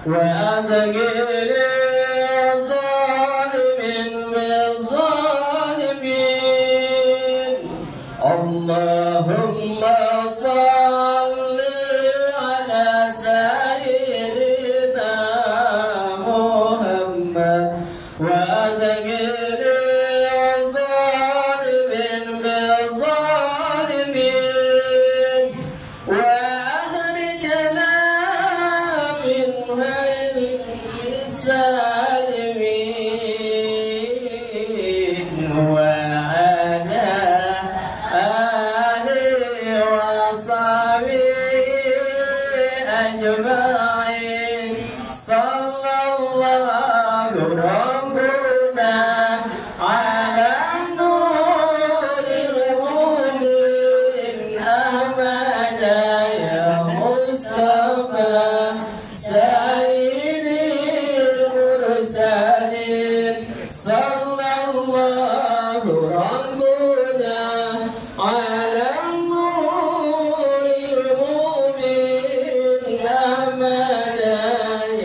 وأدخل الظالمين بالظالمين اللهم صل على سيدنا محمد وأدخل الظالمين بالظالمين وأخرجنا من غير السالمين وعلى آله وصحبه أجمعين صلى الله ربنا على النور المبين أبدا يا مصطفى سيد المرسلين صلى الله ربنا على النور المبين أبدا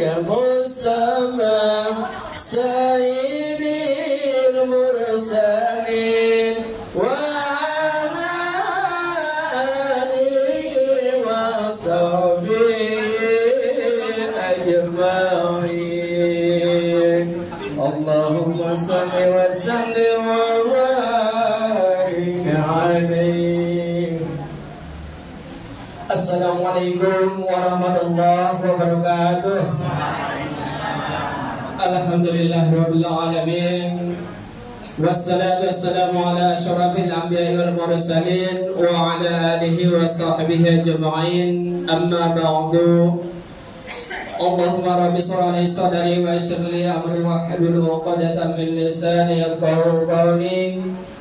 يا مصطفى سيد المرسلين وعلى آله وصحبه أجمعين اللهم صل وسلم وبارك عليه. Assalamualaikum warahmatullahi wabarakatuh. Alhamdulillahirabbil alamin. Wassalatu wassalamu ala asyrafil anbiya'i wal mursalin wa ala alihi wa sahbihi ajma'in. Amma ba'du. Allahumma rabbi shrah li sadri wa yassir li amri wahlul 'uqdatam min lisani yafqahu qawli.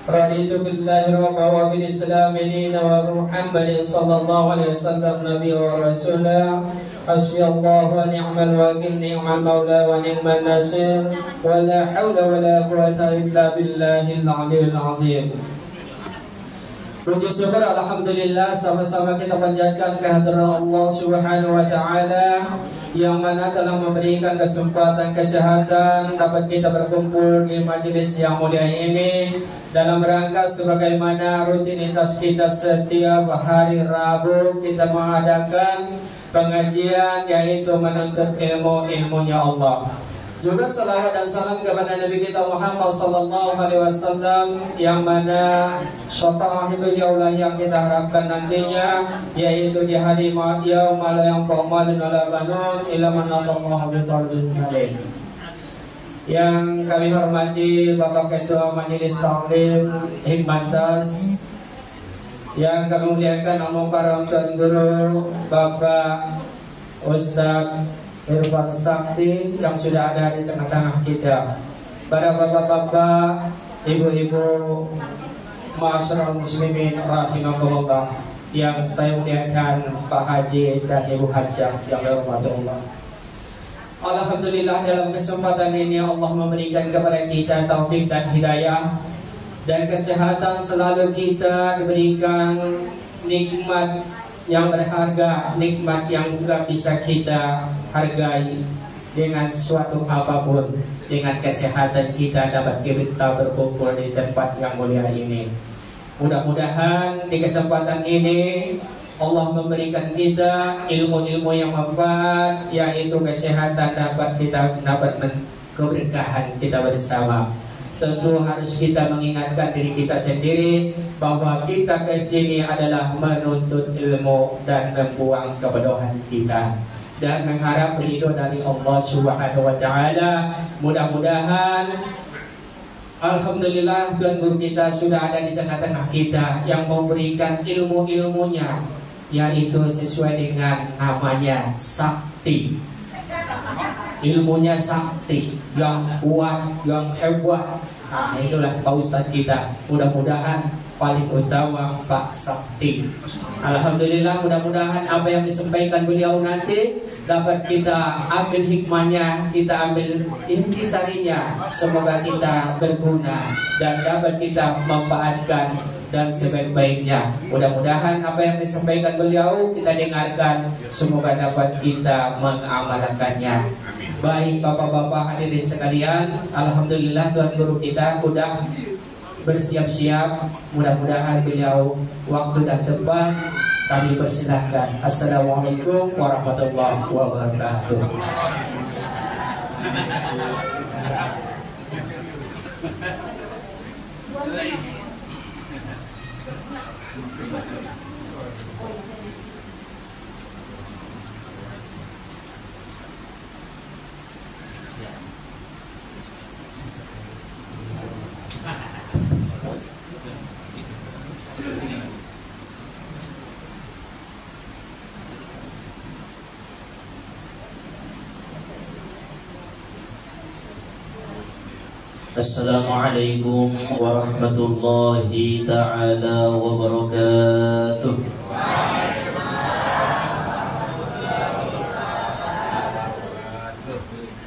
Raditu billahi rabban wa bil islami dinan wa bi Muhammadin sallallahu alaihi wasallam nabiyyan wa rasulan. Hasbiyallahu wa ni'mal wakil, ni'mal maula wa ni'man nasir, wa la haula wa la quwwata illa billahil aliyyil azim. Puji syukur alhamdulillah sama-sama kita panjatkan kehadiran Allah Subhanahu wa taala yang mana telah memberikan kesempatan kesehatan dapat kita berkumpul di majelis yang mulia ini dalam rangka sebagaimana rutinitas kita setiap hari Rabu kita mengadakan pengajian yaitu menuntut ilmunya Allah. Juga salawat dan salam kepada Nabi kita Muhammad sallallahu alaihi wasallam yang mana syafaat beliau yang kita harapkan nantinya yaitu di hari yaumul la yanfa'u malun wala banun illa man atallaha biqalbin salim. Yang kami hormati Bapak Ketua Majelis Taklim Hikmatas, yang kami muliakan Om para Tuan Guru Bapak Ustaz Irfan Sakti yang sudah ada di tengah-tengah kita, para bapak-bapak, ibu-ibu, ma'asyiral muslimin rahimakumullah, yang saya muliakan Pak Haji dan Ibu Hajah yang dirahmati Allah. Alhamdulillah dalam kesempatan ini Allah memberikan kepada kita taufik dan hidayah dan kesehatan, selalu kita diberikan nikmat yang berharga, nikmat yang bukan bisa kita hargai dengan suatu apapun. Dengan kesehatan kita dapat kita berkumpul di tempat yang mulia ini. Mudah-mudahan di kesempatan ini Allah memberikan kita ilmu-ilmu yang manfaat, yaitu kesehatan dapat keberkahan kita bersama. Tentu harus kita mengingatkan diri kita sendiri bahwa kita ke sini adalah menuntut ilmu dan membuang kebodohan kita dan mengharap ridho dari Allah Subhanahu wa taala. Mudah-mudahan alhamdulillah Tuhan Guru kita sudah ada di tengah-tengah kita yang memberikan ilmu-ilmunya, yaitu sesuai dengan namanya sakti. Ilmunya sakti, yang kuat, yang hebat. Nah, itulah Pak Ustadz kita. Mudah-mudahan paling utama Pak Sakti. Alhamdulillah, mudah-mudahan apa yang disampaikan beliau nanti dapat kita ambil hikmahnya, kita ambil intisarinya. Semoga kita berguna dan dapat kita memanfaatkan dan sebaik-baiknya. Mudah-mudahan apa yang disampaikan beliau kita dengarkan, semoga dapat kita mengamalkannya. Baik bapak-bapak hadirin sekalian, alhamdulillah Tuan Guru kita sudah bersiap-siap. Mudah-mudahan beliau waktu dan tepat. Kami persilahkan. Assalamualaikum warahmatullahi wabarakatuh. Assalamualaikum warahmatullahi ta'ala wabarakatuh.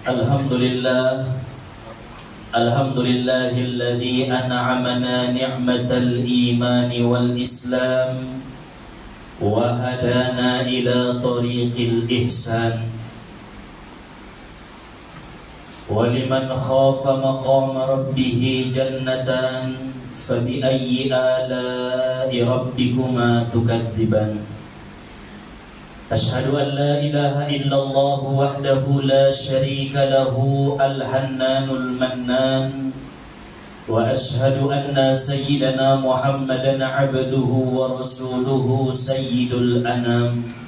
Alhamdulillah, alhamdulillahilladzi an'amana ni'matal imani wal islam wa hadana ila tariqil ihsan. وَلِمَنْ خَافَ مَقَامَ رَبِّهِ جَنَّتَانِ فَبِأَيِّ آلَاءِ رَبِّكُمَا تُكَذِّبَانِ أَشْهَدُ أَنْ لَا إِلَهَ إِلَّا اللَّهُ وَحْدَهُ لَا شَرِيكَ لَهُ الْحَنَّانُ الْمَنَّانُ وَأَشْهَدُ أَنَّ سَيِّدَنَا مُحَمَّدًا عَبْدُهُ وَرَسُولُهُ سَيِّدُ الْأَنَامِ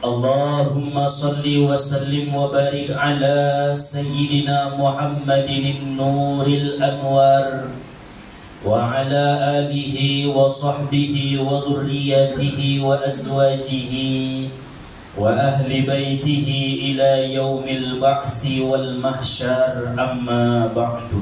اللهم صل وسلم وبارك على سيدنا محمد النور الأنوار وعلى آله وصحبه وذرياته وأزواجه وأهل بيته إلى يوم البعث والمحشر أما بعد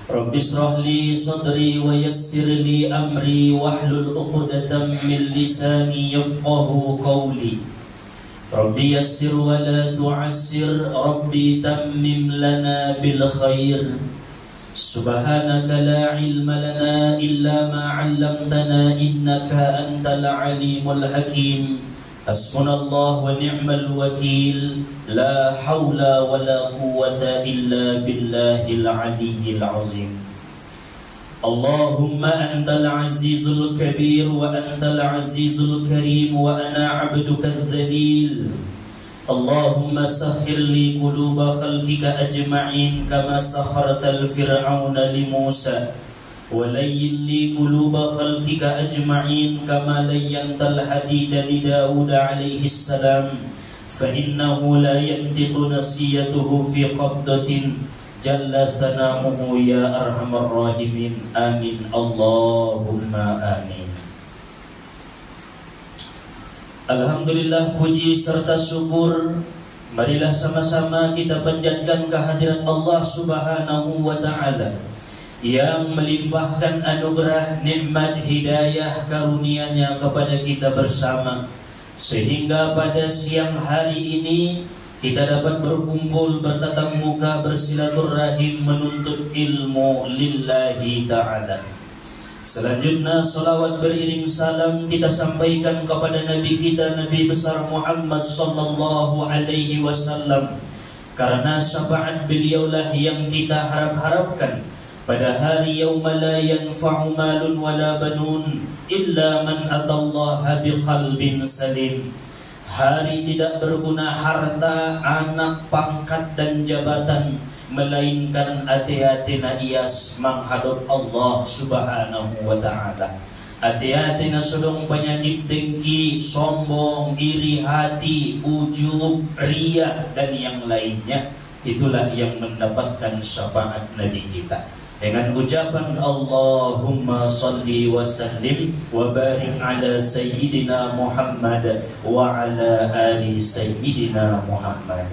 Rabbi shrah li sadri wa yassir li amri wahlul 'uqdatam min lisani yafqahu qawli. Rabbi yassir wa la tu'assir, Rabbi tammim lana bil khair. Subhanaka la ilma lana illa ma 'allamtana innaka antal alimul hakim. Hasbunallah wa ni'mal wakil. La hawla wa la quwwata illa billahil aliyyil azim. Allahumma antal azizul kabir wa antal azizul karim wa ana abduka dhalil. Allahumma sakhir li quluba khalqika ajma'in kama sakhartal fir'auna li Musa. ولين لي قلوب خلقك أجمعين كما لينت الحديد لداود عليه السلام فإنه لا ينطق نسيته في قبضة جل ثناؤه يا أرحم الراحمين آمين اللهم آمين. Alhamdulillah, puji serta syukur marilah sama-sama kita panjatkan kehadiran Allah Subhanahu wa ta'ala yang melimpahkan anugerah, nikmat, hidayah, karunia-Nya kepada kita bersama, sehingga pada siang hari ini kita dapat berkumpul, bertatap muka, bersilaturahim, menuntut ilmu lillahi ta'ala. Selanjutnya salawat beriring salam kita sampaikan kepada Nabi kita, Nabi besar Muhammad sallallahu alaihi wasallam, karena syafaat beliaulah yang kita harap-harapkan pada hari yauma la yanfa'u malun wala banun illa man atallaha biqalbin salim. Hari tidak berguna harta, anak, pangkat dan jabatan, melainkan hati-hatina ias menghadap Allah Subhanahu wa ta'ala. Hati-hatina sedang penyakit dengki, sombong, iri hati, ujub, riya dan yang lainnya. Itulah yang mendapatkan syafaat Nabi kita. Dengan ucapan Allahumma salli wa sallim wa barik ala Sayyidina Muhammad wa ala ali Sayyidina Muhammad.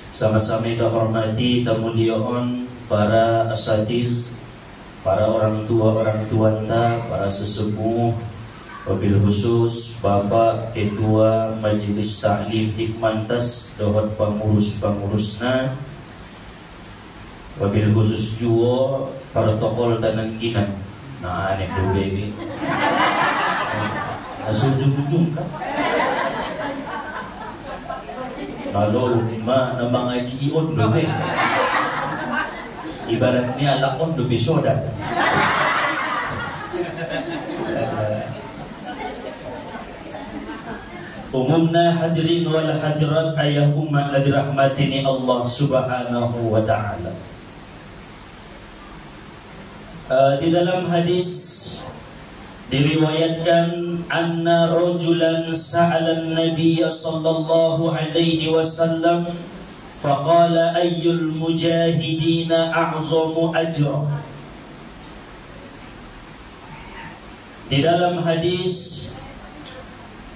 Sama-sama kita hormati tamu lion para asatiz, para orang tua para sesepuh, wabil khusus Bapak Ketua Majelis Ta'lim Hikmantas, dohot pengurus-pengurusna, wabil khusus juga protokol tanang kinan. Nah, aneh dulu ini. Asal ujung-ujung kan. Kalau nama ngaji ion dulu. Ibaratnya lakon dulu soda. Umumna hadirin wal hadirat ayah umat dirahmatini Allah Subhanahu wa taala. Di dalam hadis diriwayatkan anna rajulan sa'ala an-nabiy sallallahu alaihi wasallam faqala ayyul mujahidina a'zamu ajra. Di dalam hadis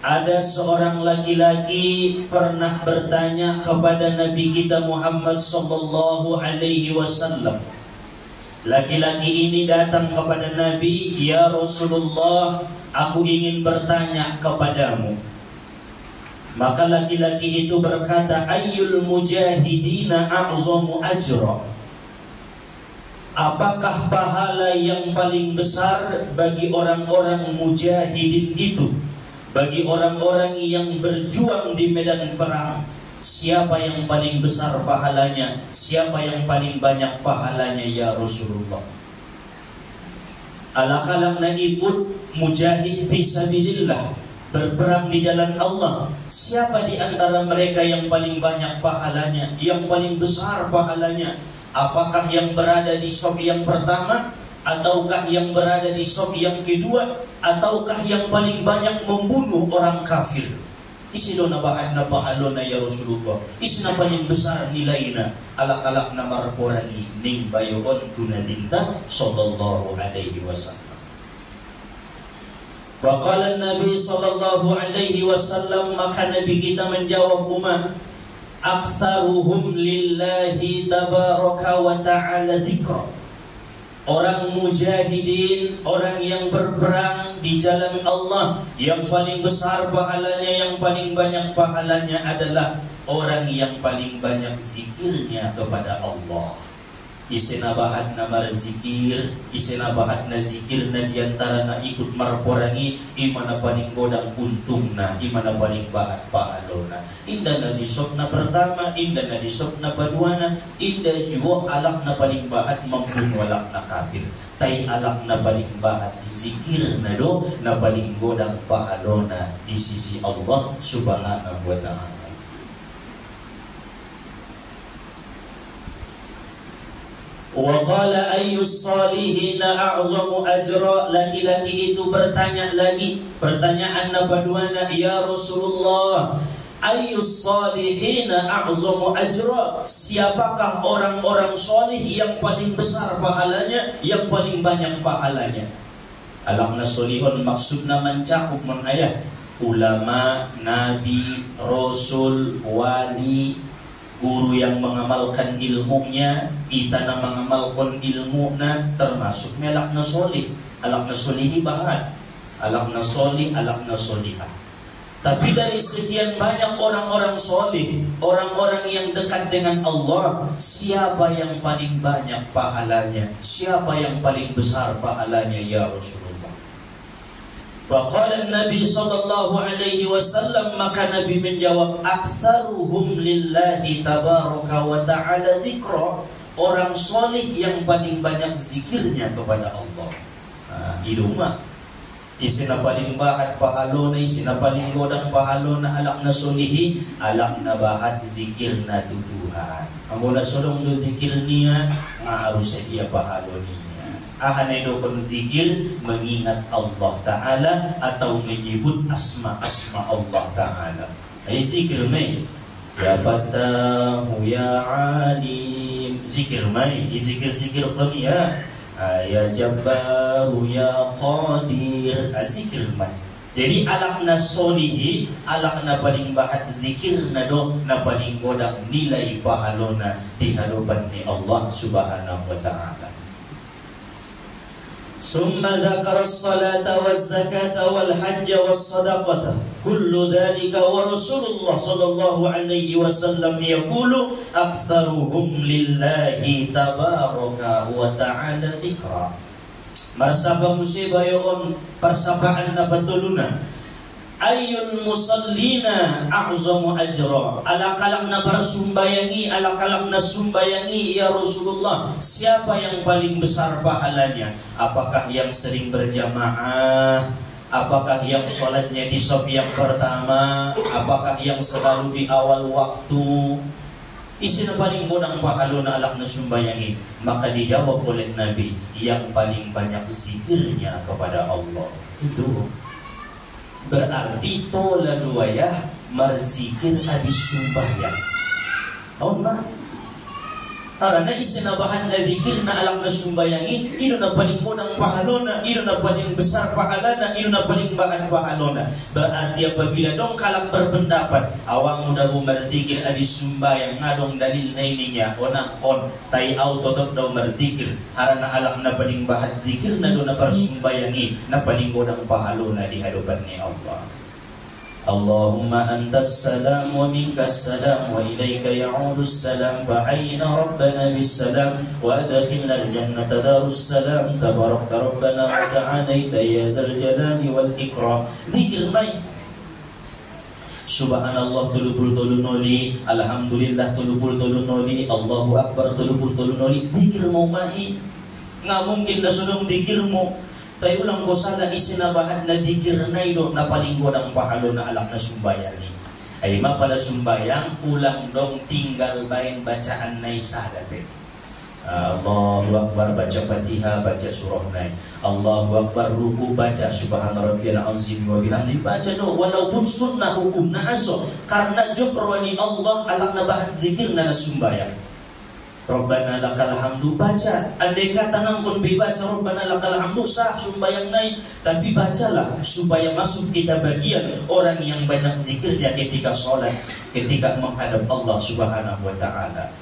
ada seorang laki-laki pernah bertanya kepada Nabi kita Muhammad sallallahu alaihi wasallam. Laki-laki ini datang kepada Nabi, "Ya Rasulullah, aku ingin bertanya kepadamu." Maka laki-laki itu berkata, "Ayyul mujahidina a'zamu ajra?" Apakah pahala yang paling besar bagi orang-orang mujahidin itu? Bagi orang-orang yang berjuang di medan perang, siapa yang paling besar pahalanya? Siapa yang paling banyak pahalanya ya Rasulullah? Alak-alak ikut mujahid fisabilillah, berperang di jalan Allah. Siapa di antara mereka yang paling banyak pahalanya? Yang paling besar pahalanya? Apakah yang berada di saf yang pertama? Ataukah yang berada di saf yang kedua? Ataukah yang paling banyak membunuh orang kafir? Isidona bahatna pahalona ya Rasulullah. Isna paling besar nilainya alak-alak na marporagi ning bayoon kunadinta sallallahu alaihi wasallam. Waqala Nabi sallallahu alaihi wasallam, maka Nabi kita menjawab umat, aksaruhum lillahi tabaraka wa ta'ala dzikra. Orang mujahidin, orang yang berperang di jalan Allah, yang paling besar pahalanya, yang paling banyak pahalanya adalah orang yang paling banyak zikirnya kepada Allah. Isena bahat na marzikir, isena bahat na zikir na diantara na ikut marporangi, imana paling godang untung na, imana paling bahat paalona. Indah na di sop na pertama, indah na di sop na paduana, indah juga alak na paling bahat membunuh alak na kafir. Tai alak na paling bahat zikir na do, na paling godang paalona di sisi Allah Subhanahu wa ta'ala. Wa qala ayyus salihina a'zamu ajra. Laki-laki itu bertanya lagi, pertanyaan nabaduana, ya Rasulullah, ayyus salihina a'zamu ajra? Siapakah orang-orang solih yang paling besar pahalanya, yang paling banyak pahalanya? Alakna solihun maksudna mencakup menayah ulama, nabi, rasul, wali, guru yang mengamalkan ilmunya, itana mengamalkan ilmunya, termasuk alakna solih, alakna solihi bahat, alakna solih, alakna solihah. Tapi dari sekian banyak orang-orang solih, orang-orang yang dekat dengan Allah, siapa yang paling banyak pahalanya? Siapa yang paling besar pahalanya ya Rasulullah? Waqala Nabi sallallahu alaihi wasallam, maka Nabi menjawab, aksaruhum lillahi tabaraka wa ta'ala dzikra. Orang solih yang paling banyak zikirnya kepada Allah. Iduma isina paling bahat pahalona, isina paling godang pahalona alakna solihi, alakna bahat zikirna tutuhan. Amuna solong do zikirnia harus dia pahaloni. Ahane do kon zikir mengingat Allah Ta'ala atau menyebut asma-asma Allah Ta'ala. Ay zikir mai ya Fatahu ya Alim, zikir mai, zikir-zikir qaniya, ya Jabbaru ya Qadir, zikir mai. Jadi alakna solihi, alakna paling bahat zikir na do, na paling godang nilai pahalona di hadapan ni Allah Subhanahu wa Ta'ala. Summa dzakara as-salata waz-zakata wal hajja was-sadaqata. kullu dzalika wa Rasulullah sallallahu alaihi wasallam yaqulu aktsaruhum lillahi tabaraka wa ta'ala dzikra. Marsaba musibah yon persapaan na batuluna ayul musallina a'zamu ajra. Alakalang na bersumbayangi, alakalang na sumbayangi ya Rasulullah, siapa yang paling besar pahalanya? Apakah yang sering berjamaah? Apakah yang sholatnya di shaf yang pertama? Apakah yang selalu di awal waktu? Isi na paling munang pahaluna alak na sumbayangi. Maka dijawab oleh Nabi, yang paling banyak zikirnya kepada Allah. Itu berarti tola luwayah marzikir abis sumbayang. Oh nah, karena isinabahan na zikir na alam na sumbayangin, ino na paling munang pahalona, ino na paling besar pahalana, ino na paling bahan pahalona. Berarti apabila dong kalak berpendapat awang muda berzikir abis sumbayang ngadong dalil na ininya onang on tay auto tetap daw berzikir karena alam na paling bahan zikir na do na bersumbayangi na paling munang pahalona di hadapan ni Allah. Allahumma antas salam wa minkas salam wa ilaika ya'udus salam fa'ayna rabbana bis salam wa adkhilna al-jannata darus salam tabarakta rabbana wa ta'alaita ya dzal jalali wal ikram. Zikir mai Subhanallah tulupul tulunoli, alhamdulillah tulupul tulunoli, Allahu akbar tulupul tulunoli. Zikir mau mai nga mungkin na sunong zikirmu. Tayo ulang ko sana isinabahan na dikir na ilo na paling godang pahalo na alak na sumbayang ni. Ay mapala sumbayang ulang dong tinggal bain bacaan na isa dati. Allahu Akbar baca Fatihah, baca surah na. Allahu Akbar ruku baca Subhana Rabbiyal Azim wa bihamdi baca do walaupun sunnah hukum na aso karena jokrwani Allah alak na bahan zikir na sumbayang. Rabbana lakal hamdu baca. Andai kata nangkon baca Rabbana lakal hamdu sah sumbayang naik, tapi bacalah supaya masuk kita bagian orang yang banyak zikirnya ketika sholat, ketika menghadap Allah Subhanahu wa ta'ala.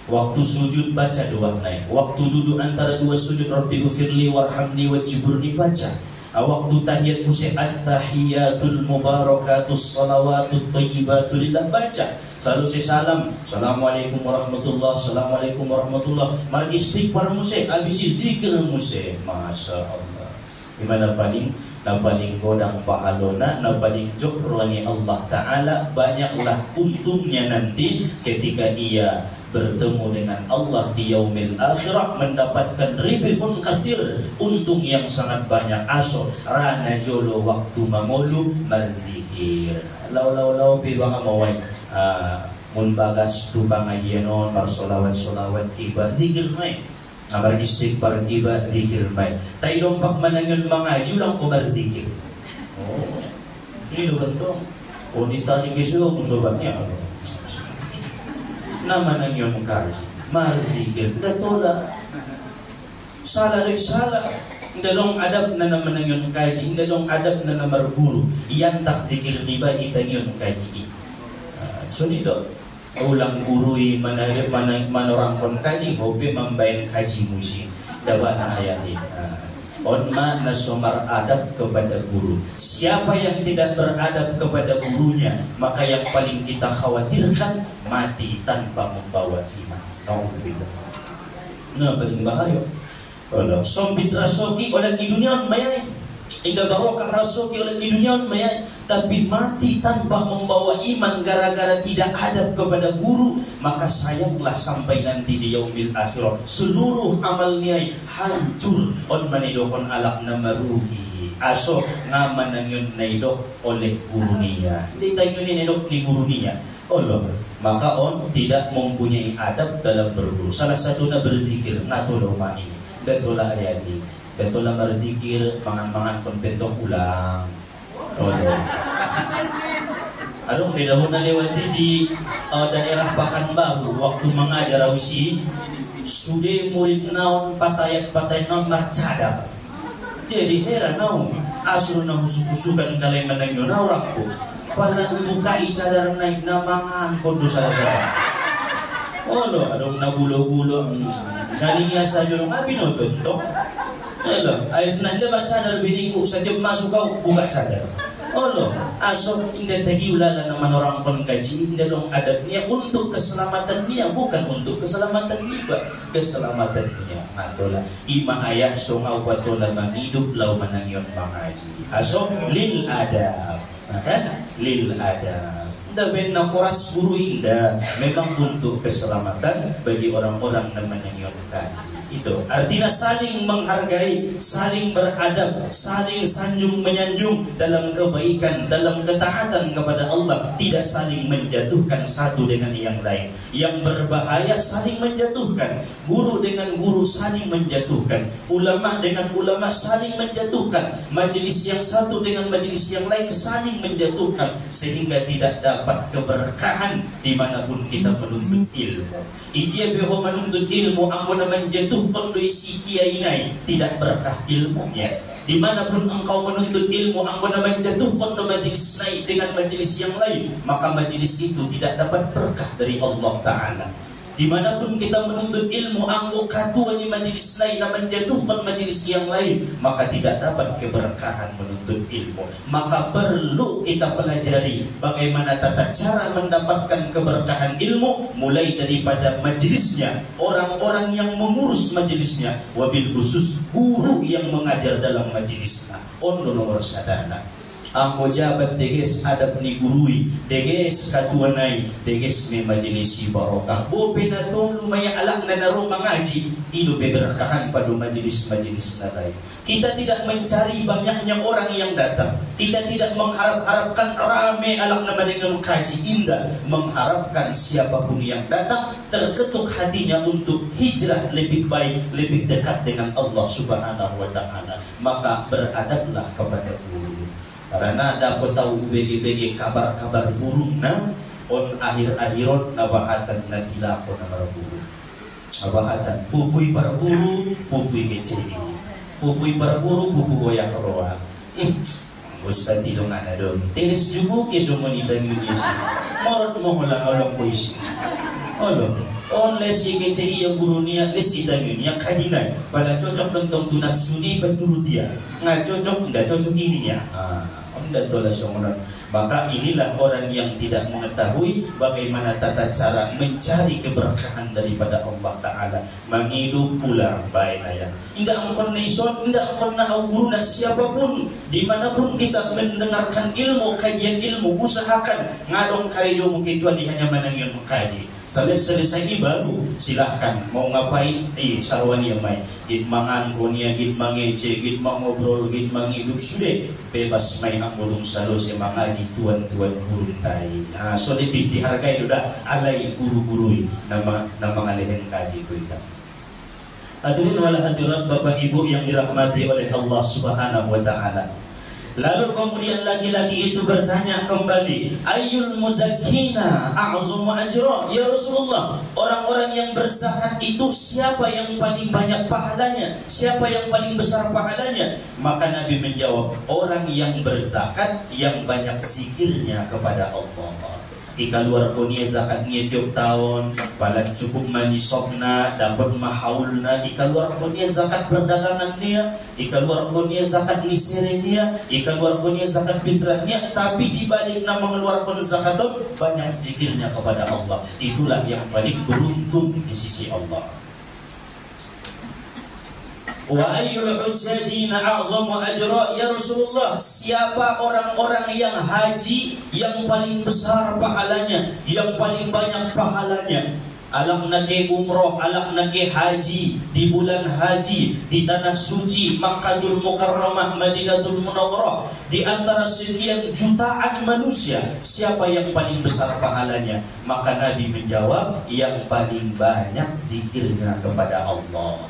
Waktu sujud baca doa naik, waktu duduk antara dua sujud Rabbi ufirli warhamni wajburni baca. Waktu tahiyat musik at-tahiyatul mubarakatus salawatut thayyibatul lillah baca. Selalu saya salam, assalamualaikum warahmatullah, assalamualaikum warahmatullah. Mal istighfar musik, habis zikir musik, masya Allah. Gimana paling godang pahalona, na paling jokrani Allah Taala, banyaklah untungnya nanti ketika ia bertemu dengan Allah di yaumil akhirah, mendapatkan ribihun katsir, untung yang sangat banyak. Aso rana jolo waktu mamulu marzikir lau pilwang amawai mun bagas tu bangayenon marsolawat kiba zikir mai amar istighfar kiba zikir mai tay dompak manangon mangaji ulang ko berzikir. Oh ini do bentuk wanita ni kisyo musobatnya nama nangon kaji marzikir datola salah ndalong adab na naman nangon kaji ndalong adab na namar guru iyan tak zikir niba itangon kaji. So nito ulang gurui manorangkon kaji hobi membain kaji musi dawa na ayat ini. Onma nasomar adab kepada guru. Siapa yang tidak beradab kepada gurunya, maka yang paling kita khawatirkan mati tanpa membawa iman. Nah paling bahaya. Kalau sombit rasoki oleh di dunia mayai, indah barokah rasoki oleh di dunia mayai, tapi mati tanpa membawa iman gara-gara tidak adab kepada guru, maka sayanglah sampai nanti di yaumil akhirah seluruh amalnya hancur. On manidokon alak na marugi aso ngaman nangyun naidok oleh guru niya. Hindi tayo ninidok ni guru niya. Allah, maka on tidak mempunyai adab dalam berguru. Salah satu na berzikir natulong mai. Datola ayati, datola berzikir mangan-mangan penpentong ulang. Adong di dahulu lewati di daerah Pekanbaru waktu mengajar usi sudah murid naon patayat naon marcada. Jadi heran naon asur naon suku-sukan kalian menangyo orang ko. Pala bukai cadar naik namangan kondo salah-salah. Oh lo adong nabulo-bulo nalinya saja orang abi nonton toh. Ayo, ayo nanda baca cadar biniku saja masuk kau buka cadar. Allah aso indah tagi ulala naman orang pengkaji indah dong adatnya untuk keselamatan dia, bukan untuk keselamatan kita, keselamatan dia. Matola ima ayah songau patola manghidup lau manangyon mangaji aso lil adab, kan lil adab. Indah benar koras guru indah memang untuk keselamatan bagi orang-orang yang menyanyikan kaji. Itu artinya saling menghargai, saling beradab, saling sanjung menyanjung dalam kebaikan, dalam ketaatan kepada Allah, tidak saling menjatuhkan satu dengan yang lain. Yang berbahaya saling menjatuhkan, guru dengan guru saling menjatuhkan, ulama dengan ulama saling menjatuhkan, majelis yang satu dengan majelis yang lain saling menjatuhkan, sehingga tidak dapat keberkahan dimanapun kita menuntut ilmu. Ijia beho menuntut ilmu ampun menjatuhkan si kiai nai tidak berkah ilmunya. Dimanapun engkau menuntut ilmu ampun menjatuhkan majelis nai dengan majelis yang lain, maka majelis itu tidak dapat berkah dari Allah Ta'ala. Dimanapun kita menuntut ilmu anggo katua di majelis lain dan menjatuhkan majelis yang lain, maka tidak dapat keberkahan menuntut ilmu. Maka perlu kita pelajari bagaimana tata cara mendapatkan keberkahan ilmu, mulai daripada majelisnya, orang-orang yang mengurus majelisnya, wabil khusus guru yang mengajar dalam majelisnya. Ondo nomor sadana anggo jabat deges adab ni gurui deges katuanai deges me majelisi barokah bo penatong lumaya alak na naro mengaji ido beberkahan pada majelis-majelis lain. Kita tidak mencari banyaknya orang yang datang, kita tidak mengharap-harapkan rame alak na dengan kaji indah, mengharapkan siapapun yang datang terketuk hatinya untuk hijrah lebih baik, lebih dekat dengan Allah Subhanahu wa Ta'ala. Maka beradablah kepada guru. Karena dapat tahu bagi-bagi kabar-kabar burung na on akhir-akhirat nabahatan na tilako na maraburu. Nabahatan pupui para buru, pupui kecili. Pupui para buru, pupui goyak roa. Gusta tidong ana dong. Tenis jubu ke sumonita nyunyisi. Morot mo holang-holang puisi. Olo. On les kecili yang guru niya les kita nyunya kadinay. Pada cocok tentang tunap suni betul dia. Nggak cocok, nggak cocok ini ya. Dan maka inilah orang yang tidak mengetahui bagaimana tata cara mencari keberkahan daripada Allah Ta'ala. Menghidup pulang baik ayah. Tidak akan naison, tidak akan nahu guru siapapun. Dimanapun kita mendengarkan ilmu, kajian ilmu, usahakan ngadong karyo kecuali hanya menangin mengkaji. Selesai baru silahkan mau ngapain sarwan yang main git mangan konia git mangece git mangobrol git manghidup sudah bebas main ang bulung salus yang mengaji tuan-tuan guru tai. Nah, so lebih dihargai udah alai guru-guru nama ngalihin kaji kita. Hadirin wal hadirat Bapak Ibu yang dirahmati oleh Allah Subhanahu wa Ta'ala. Lalu kemudian laki-laki itu bertanya kembali, Ayyul muzakkina a'zumu ajra ya Rasulullah, orang-orang yang berzakat itu siapa yang paling banyak pahalanya, siapa yang paling besar pahalanya? Maka Nabi menjawab, orang yang berzakat yang banyak zikirnya kepada Allah. Ika luar konia zakatnya tiap tahun, paling cukup manisokna, dapat mahaulna. Ika luar konia zakat perdagangan dia, ika luar konia zakat nisirnya, ika luar konia zakat fitrahnya. Tapi dibalik nama mengeluarkan zakat banyak zikirnya kepada Allah. Itulah yang paling beruntung di sisi Allah. Wa ayyul hujjajina a'zamu ajra ya Rasulullah, siapa orang-orang yang haji yang paling besar pahalanya, yang paling banyak pahalanya? Alak nake umroh, alak nake haji di bulan haji di tanah suci Makkahul Mukarramah Madinatul Munawwarah, di antara sekian jutaan manusia siapa yang paling besar pahalanya? Maka Nabi menjawab, yang paling banyak zikirnya kepada Allah.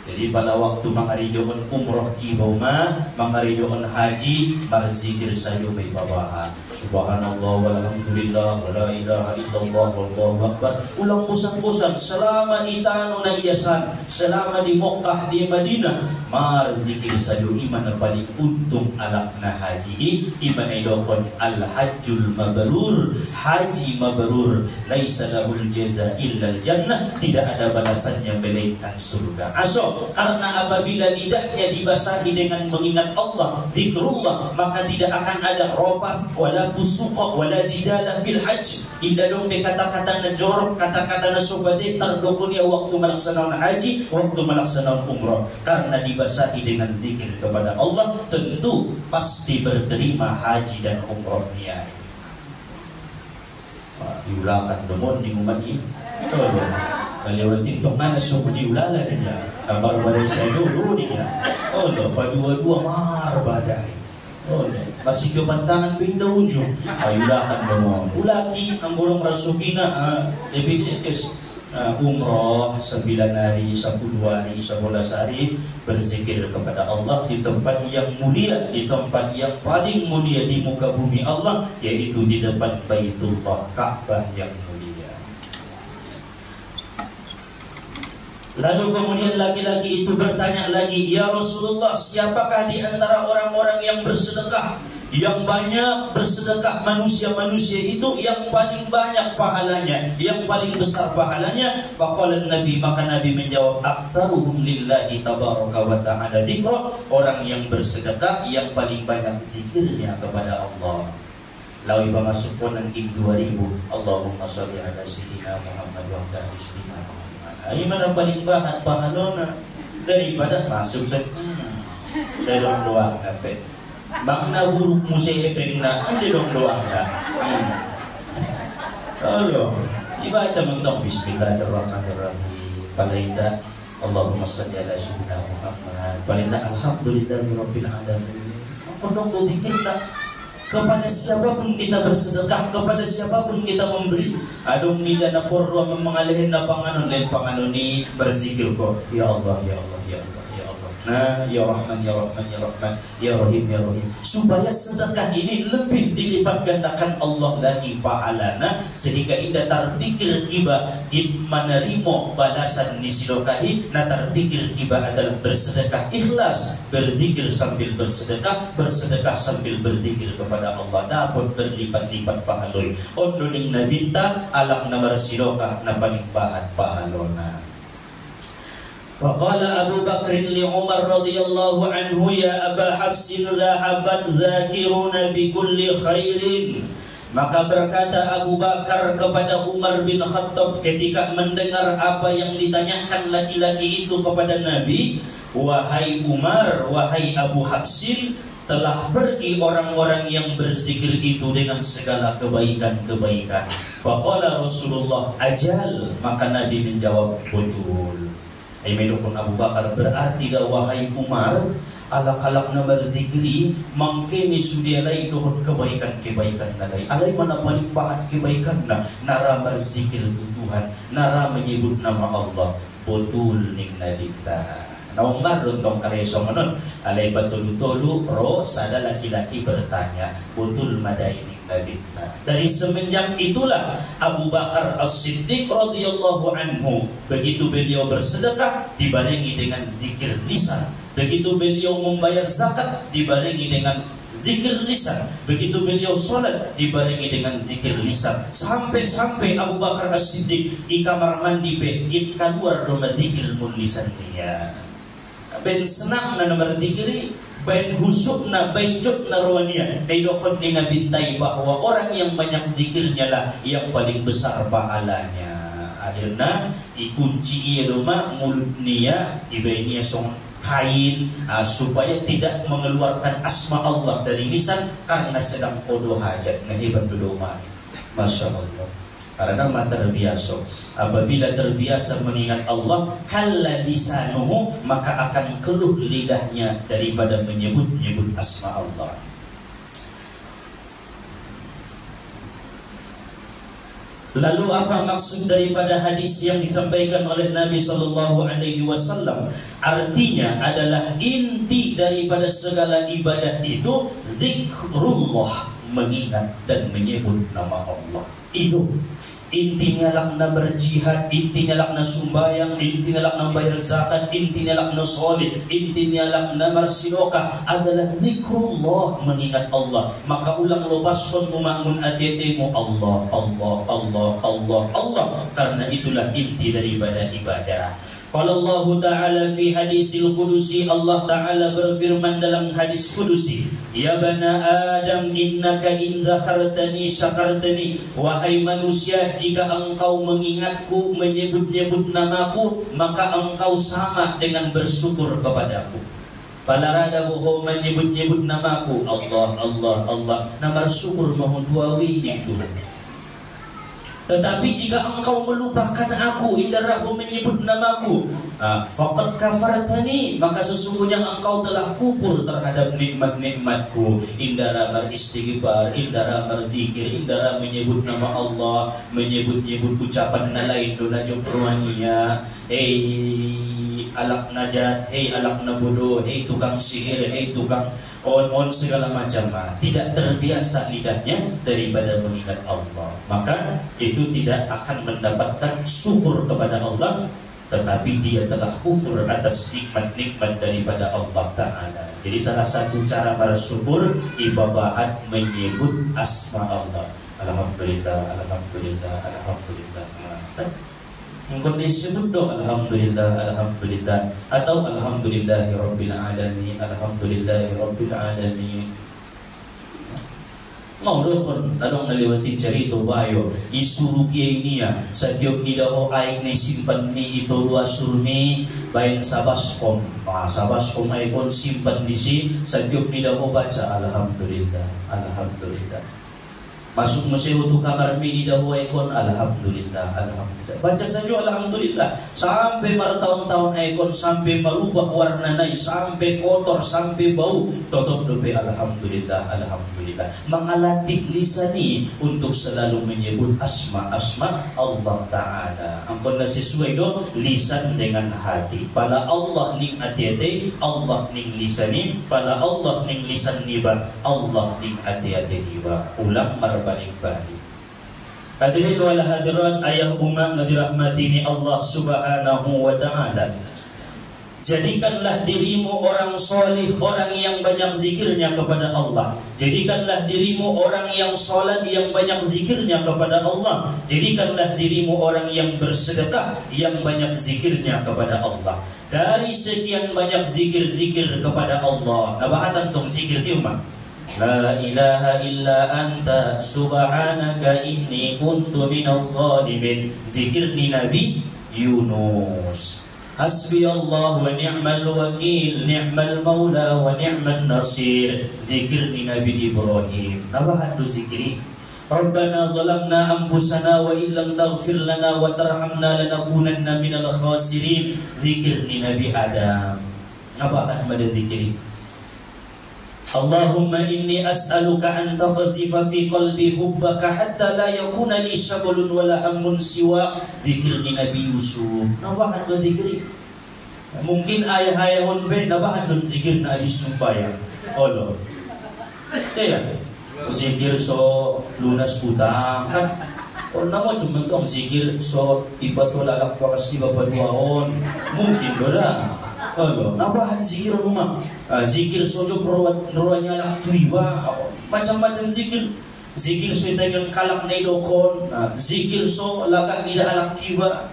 Jadi pada waktu mangaridoon umroh kiboma, mangaridoon haji, berzikir sayo may babaha. Subhanallah walhamdulillah wala ilaha illallah wallahu akbar. Ulang pusang-pusang selama itano na iyasan, selama di Mokkah di Madinah, marzikir sayo iman na paling untung alak na haji. Iman ay dokon al-hajjul mabrur, haji mabrur, laisa lahul jaza illa al-jannah, tidak ada balasannya melainkan surga. Aso zikrullah, karena apabila lidahnya dibasahi dengan mengingat Allah, zikrullah, maka tidak akan ada rafath wala fusuq wala jidala fil hajj. Indah dong be kata-kata na jorok, kata-kata na subade terdokunya waktu melaksanakan haji, waktu melaksanakan umrah, karena dibasahi dengan zikir kepada Allah, tentu pasti berterima haji dan umrahnya. Diulakan demon di umat ini. Kalau TikTok mana suku diulakan dia, baru-baru saya dulu dia. Dua-dua mar badai. Masih kepantangan pindah ujung. Diulakan demon. Ulaki ang burung rasukina definitis. Umroh 9 hari, 10 hari, 11 hari berzikir kepada Allah di tempat yang mulia, di tempat yang paling mulia di muka bumi Allah, yaitu di depan Baitullah, Ka'bah yang mulia. Lalu kemudian laki-laki itu bertanya lagi, "Ya Rasulullah, siapakah di antara orang-orang yang bersedekah, yang banyak bersedekah manusia-manusia itu yang paling banyak pahalanya, yang paling besar pahalanya?" Faqala Nabi, maka Nabi menjawab, "Aktsaruhum lillahi tabaraka wa ta'ala dzikra." Orang yang bersedekah yang paling banyak zikirnya kepada Allah. Lawi ba masuk po ng King 2000, Allahumma sholli ala sayyidina Muhammad wa ala ali sayyidina Muhammad. Ay man ang paling banyak pahalona daripada masuk sa dalawang doang kape. Bang na buruk musibeng na hindi dong doang na. Ibaca mentong bismillahirrahmanirrahim. Palinda Allahumma shalli ala sayyidina Muhammad. Palinda alhamdulillahirabbil alamin. Pondok dikir na kepada siapapun kita bersedekah, kepada siapapun kita memberi. Adong ni dana porwa memangalihin na panganon lain panganon ni berzikir ko. Ya Allah, ya Allah, ya Allah. Nah, ya Rahman, ya Rahman, ya Rahman, ya Rahim, ya Rahim. Supaya sedekah ini lebih dilipat gandakan Allah lagi pahalana, sehingga indah terpikir kiba menerima balasan nisilokahi. Nah, terpikir kiba adalah bersedekah ikhlas, berzikir sambil bersedekah, bersedekah sambil berzikir kepada Allah, dapat berlipat-lipat pahaloi. Ondoning nabinta alam na marsilokah na paling bahat pahalona. Faqala Abu Bakr li Umar radhiyallahu anhu, "Ya Aba Hafsin, dhahabat dzakiruna bi kulli khairin." Maka berkata Abu Bakar kepada Umar bin Khattab ketika mendengar apa yang ditanyakan laki-laki itu kepada Nabi, "Wahai Umar, wahai Abu Hafsin, telah pergi orang-orang yang berzikir itu dengan segala kebaikan-kebaikan." Faqala Rasulullah, "Ajal." Maka Nabi menjawab, "Betul." Ay medokon Abu Bakar, berarti dah wahai Umar, alak-alak na berzikri mangkemi sudialay dohon kebaikan-kebaikan nalay. Alay mana paling pahat kebaikan na nara berzikir Tuhan, nara menyebut nama Allah. Betul ning nalita. Naumar runtong kareso manon. Alay batulu-tulu ro sada laki-laki bertanya, betul maday ning nalita. Dari semenjak itulah Abu Bakar As-Siddiq radhiyallahu anhu, begitu beliau bersedekah dibarengi dengan zikir lisan, begitu beliau membayar zakat dibarengi dengan zikir lisan, begitu beliau sholat dibarengi dengan zikir lisan, sampai-sampai Abu Bakar As-Siddiq di kamar mandi it keluar rumah zikir mun lisan dia. Ben senang na berzikir, bain husukna, bain jutna ruwania. Daidokon ni nabintay bahwa orang yang banyak zikirnya lah yang paling besar pahalanya. Akhirnya ikunci ia rumah mulut niya, ibainya song kain supaya tidak mengeluarkan asma Allah dari lisan karena sedang kodoh hajat. Ngahiban dulu mah, masya Allah. Karena terbiasa, apabila terbiasa mengingat Allah, kalla lisanuhu, maka akan keluh lidahnya daripada menyebut-nyebut asma Allah. Lalu apa maksud daripada hadis yang disampaikan oleh Nabi Sallallahu Alaihi Wasallam? Artinya adalah inti daripada segala ibadah itu zikrullah, mengingat dan menyebut nama Allah. Itu intinya lakna berjihad, intinya lakna sumbayang, intinya lakna bayar zakat, intinya lakna soleh, intinya lakna marsiloka adalah zikrullah, mengingat Allah. Maka ulang lobaskon umangun adyetemu Allah, Allah, Allah, Allah, Allah. Karena itulah inti daripada ibadah. Qala Allah Ta'ala fi hadisil qudusi, Allah Ta'ala berfirman dalam hadis qudusi, ya bana Adam innaka in dzakartani syakartani, wahai manusia, jika engkau mengingatku, menyebut-nyebut namaku, maka engkau sama dengan bersyukur kepadaku. Palarada boho menyebut-nyebut namaku, Allah, Allah, Allah, nama bersyukur mohon tuawi itu. Tetapi jika engkau melupakan aku, indarahu menyebut namaku, faqad kafartani, maka sesungguhnya engkau telah kufur terhadap nikmat-nikmatku. Indara beristighfar, indara berzikir, indara menyebut nama Allah, menyebut-nyebut ucapan lain dona jumruannya. Alak najat, alak nabodo, tukang sihir, tukang on segala macam, tidak terbiasa lidahnya daripada mengingat Allah, maka itu tidak akan mendapatkan syukur kepada Allah, tetapi dia telah kufur atas nikmat-nikmat daripada Allah Ta'ala. Jadi salah satu cara bersyukur ibadah menyebut asma Allah. Alhamdulillah, Alhamdulillah, Alhamdulillah. Engkau disebut doa Alhamdulillah, Alhamdulillah, atau Alhamdulillahi Rabbil Alamin, Alhamdulillahi Rabbil Alamin. Mau dokon, tadong naliwati cerita bayo, isuru kia ini ya, setiap nida o aik ni simpan ni itu dua surmi, bain sabaskom, sabaskom ay pun simpan di si, setiap nida o baca Alhamdulillah, Alhamdulillah. Masuk museum tu kamar mini dahulu ikon Alhamdulillah, Alhamdulillah. Baca saja Alhamdulillah sampai bertahun-tahun ikon, sampai merubah warna naik, sampai kotor, sampai bau, tutup dope Alhamdulillah, Alhamdulillah. Mengalatih lisani untuk selalu menyebut asma-asma Allah Ta'ala. Ampun sesuai do lisan dengan hati. Pada Allah ning hati-hati, Allah ning lisani. Pada Allah ning lisan niba, Allah ning hati-hati niba. Ulang balik-balik. Hadirin wal hadirat ayah umam dirahmati ni Allah Subhanahu wa Ta'ala. Jadikanlah dirimu orang soleh, orang yang banyak zikirnya kepada Allah. Jadikanlah dirimu orang yang salat, yang banyak zikirnya kepada Allah. Jadikanlah dirimu orang yang bersedekah, yang banyak zikirnya kepada Allah. Dari sekian banyak zikir-zikir kepada Allah, nabahatan tong zikir ti umat. La ilaha illa anta subhanaka inni kuntu minaz zalimin. Zikir ni Nabi Yunus. Hasbi Allah wa ni'mal wakil, ni'mal maula wa ni'mal nasir. Zikir ni Nabi Ibrahim. Nabahan tu zikiri Rabbana zalamna anfusana wa illam taghfir lana wa tarhamna lanakunanna minal khasirin. Zikir ni Nabi Adam. Nabahan pada zikiri Allahumma inni as'aluka an taqzifa fi qalbi hubbaka hatta la yakuna li syaghlun wala hammun siwa. Zikir ni Nabi Yusuf. Nabahan do zikir. Mungkin ayah-ayahun be nabahan do zikir Nabi supaya. Allah. Ya. Zikir so lunas utang kan. Kalau namo cuma tong zikir so ibatulak pakas di bapa duaon. Mungkin dola. Allah, nabahan zikir rumah, zikir sojo peruannya lah tuiba, macam-macam zikir, zikir so dengan kalak nedokon, zikir so lagak nida alak kiba,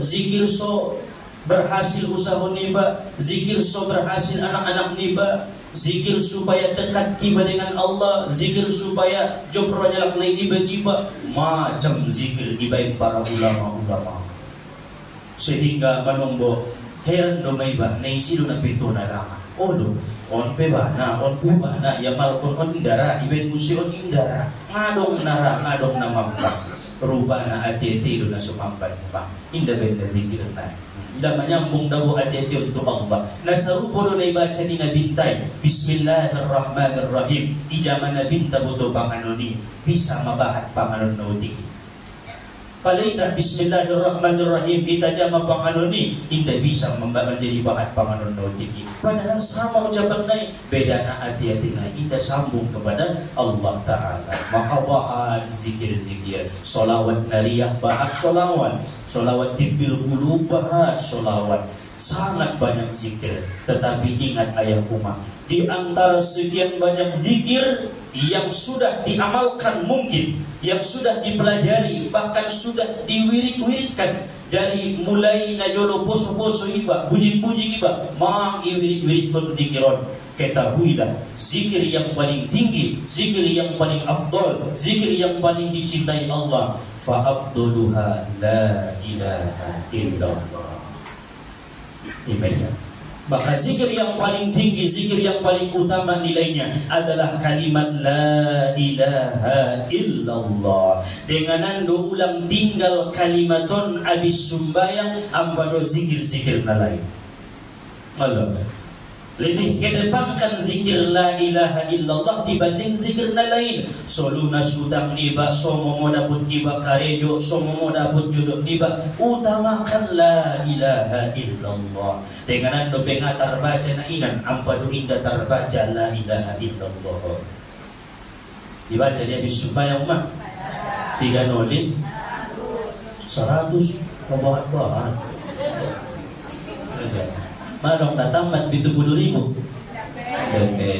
zikir so berhasil usaha niba, zikir so berhasil anak-anak niba, zikir supaya dekat kiba dengan Allah, zikir supaya job peruannya lak lagi bajiba, macam zikir dibaik para ulama-ulama, sehingga manombo heran do may ba naisi do nagpito na lang olo on pe ba na yamal kon on indara iben musion indara ngadong na mampa rupa na ati-ati do na sumampan pa inda benda zikir na inda manyambung daw ati-ati untuk Allah. Nasarupo do na ibaca ni nabintay Bismillahirrahmanirrahim ijaman nabinta buto panganoni bisa mabahat panganon na utiki. Palaita Bismillahirrahmanirrahim itajama panganoni indah bisa menjadi bahan panganon notiki. Padahal sama ucapan naik beda na hati-hati naik indah sambung kepada Allah Ta'ala. Maka bahas zikir-zikir, solawat nariyah bahas solawat, solawat tibil qulub bahas solawat. Sangat banyak zikir. Tetapi ingat ayah umat, di antara sekian banyak zikir yang sudah diamalkan mungkin, yang sudah dipelajari, bahkan sudah diwirid-wiridkan, dari mulai na jodoh poso-poso iba, puji-puji iba, mang iwirit-wirit kon zikiron. Ketahuilah zikir yang paling tinggi, zikir yang paling afdol, zikir yang paling dicintai Allah, fa abduluha la ilaha illallah. Ibadah. Maka zikir yang paling tinggi, zikir yang paling utama nilainya adalah kalimat la ilaha illallah. Dengan ando ulang tinggal kalimaton abis sumbayang ampado zikir-zikir na lain. Allah lebih kedepankan zikir la ilaha illallah dibanding zikir na lain. Soluna sudang niba, somo mo daput iba karejo, somo mo daput jodoh niba. Utamakan la ilaha illallah. Dengan ando penga terbaca na inan, ampadu inda terbaca la ilaha illallah. Dibaca dia habis supaya umat 3 nolin 100 pembahat-bahat. Manong natamat 70.000. Oke.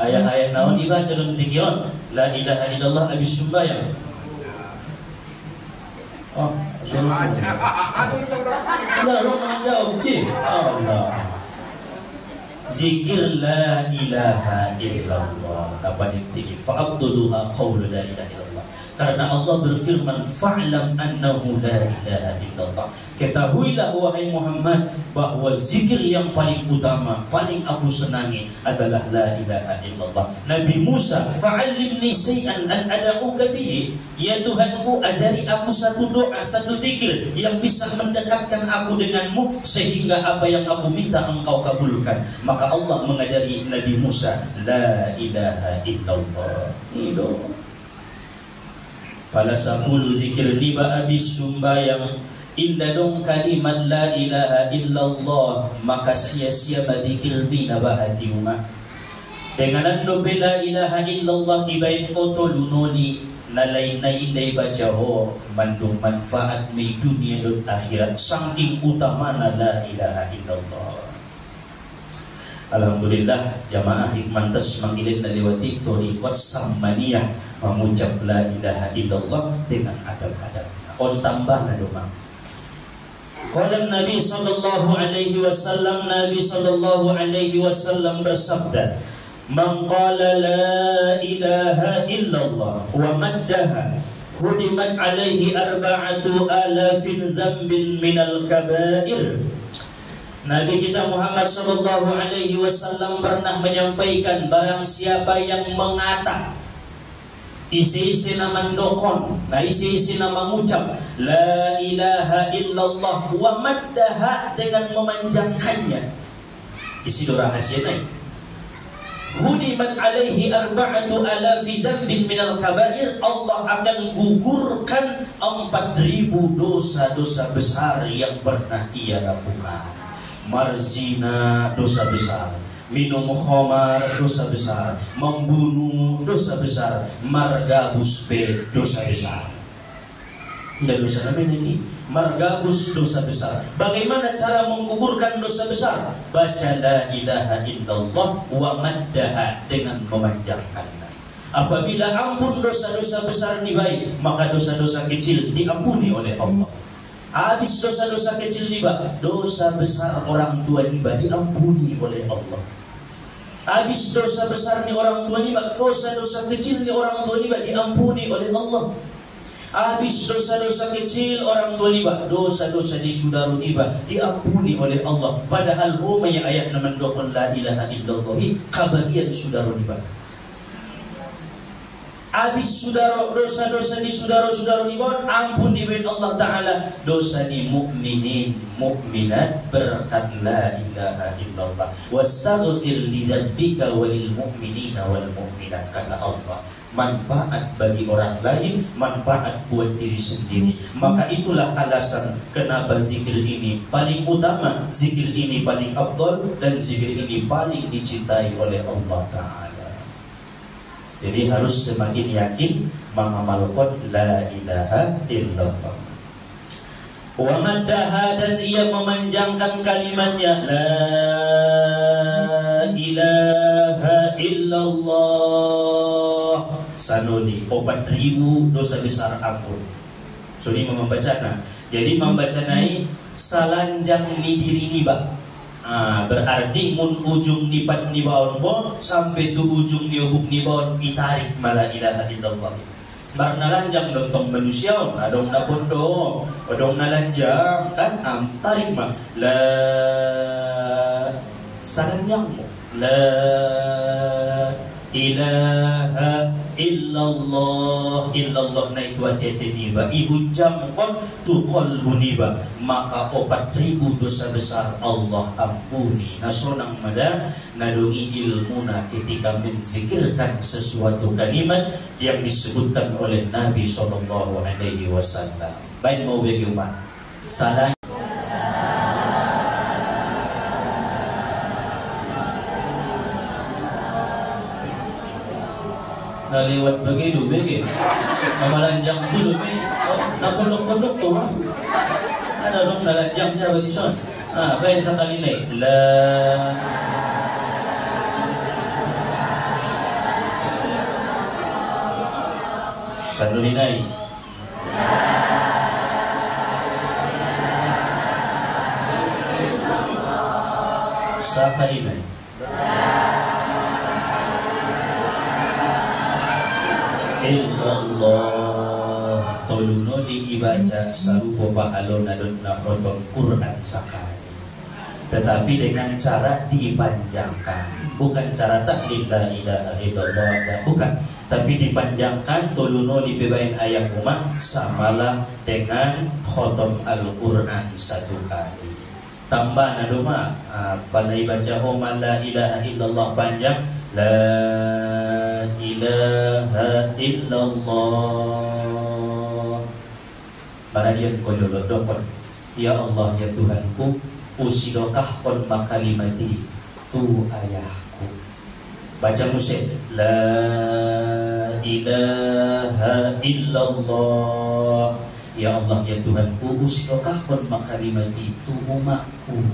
Ayat-ayat naon dibaca dalam zikiron la ilaha illallah habis sembahyang. Oh, suruh. Lah, orang jawab sih. Allah. Zikir la ilaha illallah. Dapat tinggi. Fa'abduluha qawlu la ilaha illallah. Karena Allah berfirman, fa'lam annahu la ilaha illallah. Ketahuilah wahai Muhammad bahwa zikir yang paling utama, paling aku senangi adalah la ilaha illallah. Nabi Musa, fa'allimni syai'an an ad'uka bihi. Ya Tuhanku, ajari aku satu doa, satu zikir yang bisa mendekatkan aku denganmu sehingga apa yang aku minta engkau kabulkan. Maka Allah mengajari Nabi Musa la ilaha illallah. Pada 10 zikir niba habis sumbayang inda dong kalimat la ilaha illallah, maka sia-sia berzikir bina bahati umat. Dengan ando la ilaha illallah ibain oto lunoni nalay na inday baca ho mandung manfaat may dunia dan akhirat saking utama na la ilaha illallah. Alhamdulillah jamaah hikmantas mangilin na liwati torikot samaniyah mengucap la ilaha illallah dengan adab-adab. On tambah na domang. Qala Nabi sallallahu alaihi wasallam, Nabi sallallahu alaihi wasallam bersabda, "Man qala la ilaha illallah wa maddaha hudimat alaihi 4,000 zambin minal kabair." Nabi kita Muhammad sallallahu alaihi wasallam pernah menyampaikan barang siapa yang mengata isi-isi na mandokon, na isi-isi na mengucap la ilaha illallah wa maddaha dengan memanjangkannya. Sisi rahasia naik. Hudimat alaihi 4,000 dambin minal kabair. Allah akan gugurkan 4.000 dosa-dosa besar yang pernah ia lakukan. Marzina dosa besar, minum khamar dosa besar, membunuh dosa besar, margabus dosa besar. Tidak dosa namanya ini margabus dosa besar. Bagaimana cara menggugurkan dosa besar? Baca la ilaha illallah wa maddaha dengan memanjangkannya. Apabila ampun dosa-dosa besar dibaik, maka dosa-dosa kecil diampuni oleh Allah. Habis dosa-dosa kecil niba, dosa besar orang tua niba diampuni oleh Allah. Habis dosa besar ni orang tua niba, dosa-dosa kecil ni orang tua niba diampuni oleh Allah. Habis dosa-dosa kecil orang tua niba, dosa-dosa di saudara niba diampuni oleh Allah. Padahal umay ayat na mendokon la ilaha illallah kabagian saudara niba. Habis saudara dosa-dosa di saudara-saudara ni bawah ampun diberi Allah Ta'ala. Dosa ni mukminin mukminat berkat la ilaha illallah. Wastaghfir li dzambika walil mu'minina wal mu'minat, kata Allah. Manfaat bagi orang lain, manfaat buat diri sendiri. Maka itulah alasan kenapa zikir ini paling utama, zikir ini paling afdal, dan zikir ini paling dicintai oleh Allah Ta'ala. Jadi harus semakin yakin mengamalkan la ilaha illallah. Wa maddaha, dan ia memanjangkan kalimatnya la ilaha illallah. Sanoni 4.000 dosa besar ampun. So ini membacana. Jadi membacanai salanjang ni diri ni ba. Berarti mun ujung nipat ni baon po sampai tu ujung ni ubuk ni baon itarik mala ilaha illallah. Mar nalanjang dong tong manusia adong na pondo odong nalanjang kan tarik mah la salanjang mo la ilaha illallah na itu hati-hati niba ihujam kon tu qalbu niba maka 4.000 dosa besar Allah ampuni. Nasonang mada nadungi ilmuna ketika menzikirkan sesuatu kalimat yang disebutkan oleh Nabi sallallahu alaihi wasallam. Baik mau bagaimana salah lewat begitu begitu namalanjang dulu napondok-pondok tuh ada dong nalanjangnya bagi son baik sekali nih la sadurinai sekali nih illallah toluno diibaca sarupo pahalon adon na khoton Quran sakali, tetapi dengan cara dipanjangkan, bukan cara taklid la ilaha illallah, bukan, tapi dipanjangkan toluno dibebain ayat umat samalah dengan khoton Al-Quran 1 kali. Tambah nadoma pandai baca homa la ilaha illallah panjang la ilaha illallah. Baradian kojolo dokon ya Allah ya Tuhanku usidokah kon makalimati tu ayahku. Baca musik la ilaha illallah ya Allah ya Tuhanku usidokah kon makalimati tu umatku.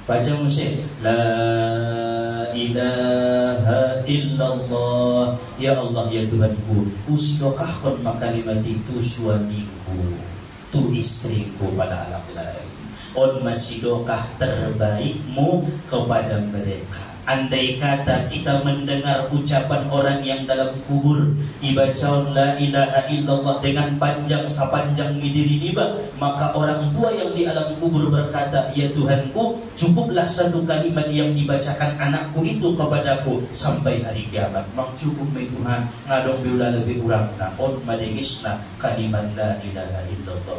Baca musik la ilaha illallah ya Allah ya Tuhanku usidokahkan makalimati tu suamiku tu istriku pada alam lain on masidokah terbaikmu kepada mereka. Andai kata kita mendengar ucapan orang yang dalam kubur ibacaun la ilaha illallah dengan panjang sepanjang midiri niba, maka orang tua yang di alam kubur berkata, ya Tuhanku, cukuplah satu kalimat yang dibacakan anakku itu kepadaku sampai hari kiamat. Mak cukup mai Tuhan, ngadong biula lebih kurang na on madegisna kalimat la ilaha illallah.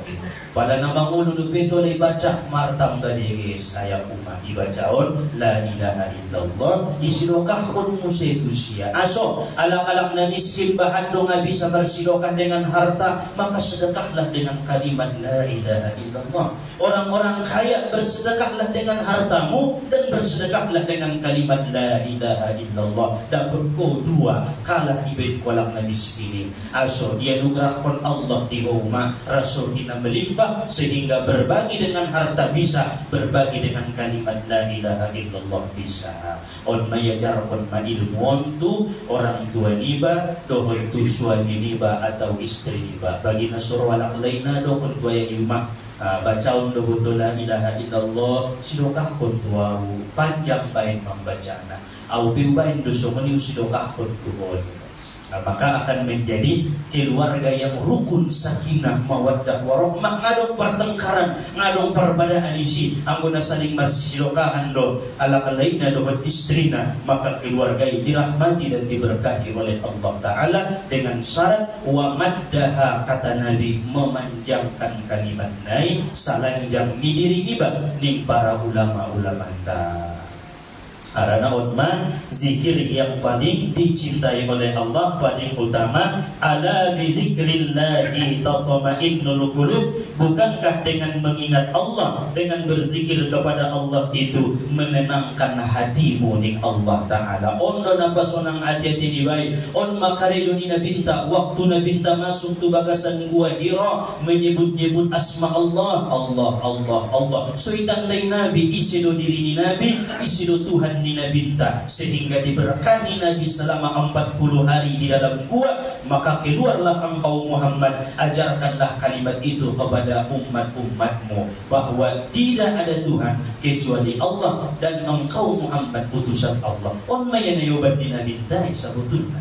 Pada nama ulu dupeto dibaca martam badegis ayat umat ibacaun la ilaha illallah. Isidokah kun musetusia aso alak-alak na miskin bahan do nga bisa bersidokah dengan harta, maka sedekahlah dengan kalimat la ilaha illallah. Orang-orang kaya bersedekahlah dengan hartamu dan bersedekahlah dengan kalimat la ilaha illallah. Dapat ko dua kalah ibid kolak na miskin aso dia nugrahkan Allah di rumah rasul kita melimpah sehingga berbagi dengan harta bisa, berbagi dengan kalimat la ilaha illallah bisa. On mayajarkan mailmuon tu orang tua niba dohon tu suami niba atau istri niba bagi nasur walak laina dohon tua ya ilmah bacaun do betul la ilaha illallah sidokah pun tuau panjang bain membacana au piubain doso meni sidokah pun tuon. Maka akan menjadi keluarga yang rukun, sakinah, mawaddah, warahmah, ngadong pertengkaran, ngadong perbedaan isi, anggona saling marsilokahan do, ala-alaina do istrina, maka keluarga yang dirahmati dan diberkahi oleh Allah Ta'ala dengan syarat wa maddaha, kata Nabi, memanjangkan kalimat naik, salanjang midiri niba, ning para ulama-ulama ta. Karena utma zikir yang paling dicintai oleh Allah paling utama ala bidzikrillahi tatma'innul qulub. Bukankah dengan mengingat Allah, dengan berzikir kepada Allah itu menenangkan hatimu ning Allah Ta'ala. On do napa sonang hati-hati dibai on makarejo ni nabinta waktu nabinta masuk tu bagasan gua Hira menyebut-nyebut asma Allah Allah Allah Allah. So itang lain Nabi isido diri ni Nabi isido Tuhan Tuhan di Nabi ta, sehingga diberkahi Nabi selama 40 hari di dalam gua, maka keluarlah engkau Muhammad, ajarkanlah kalimat itu kepada umat-umatmu, bahwa tidak ada Tuhan kecuali Allah dan engkau Muhammad utusan Allah. On mayana yubaddi Nabi ta sabutulna.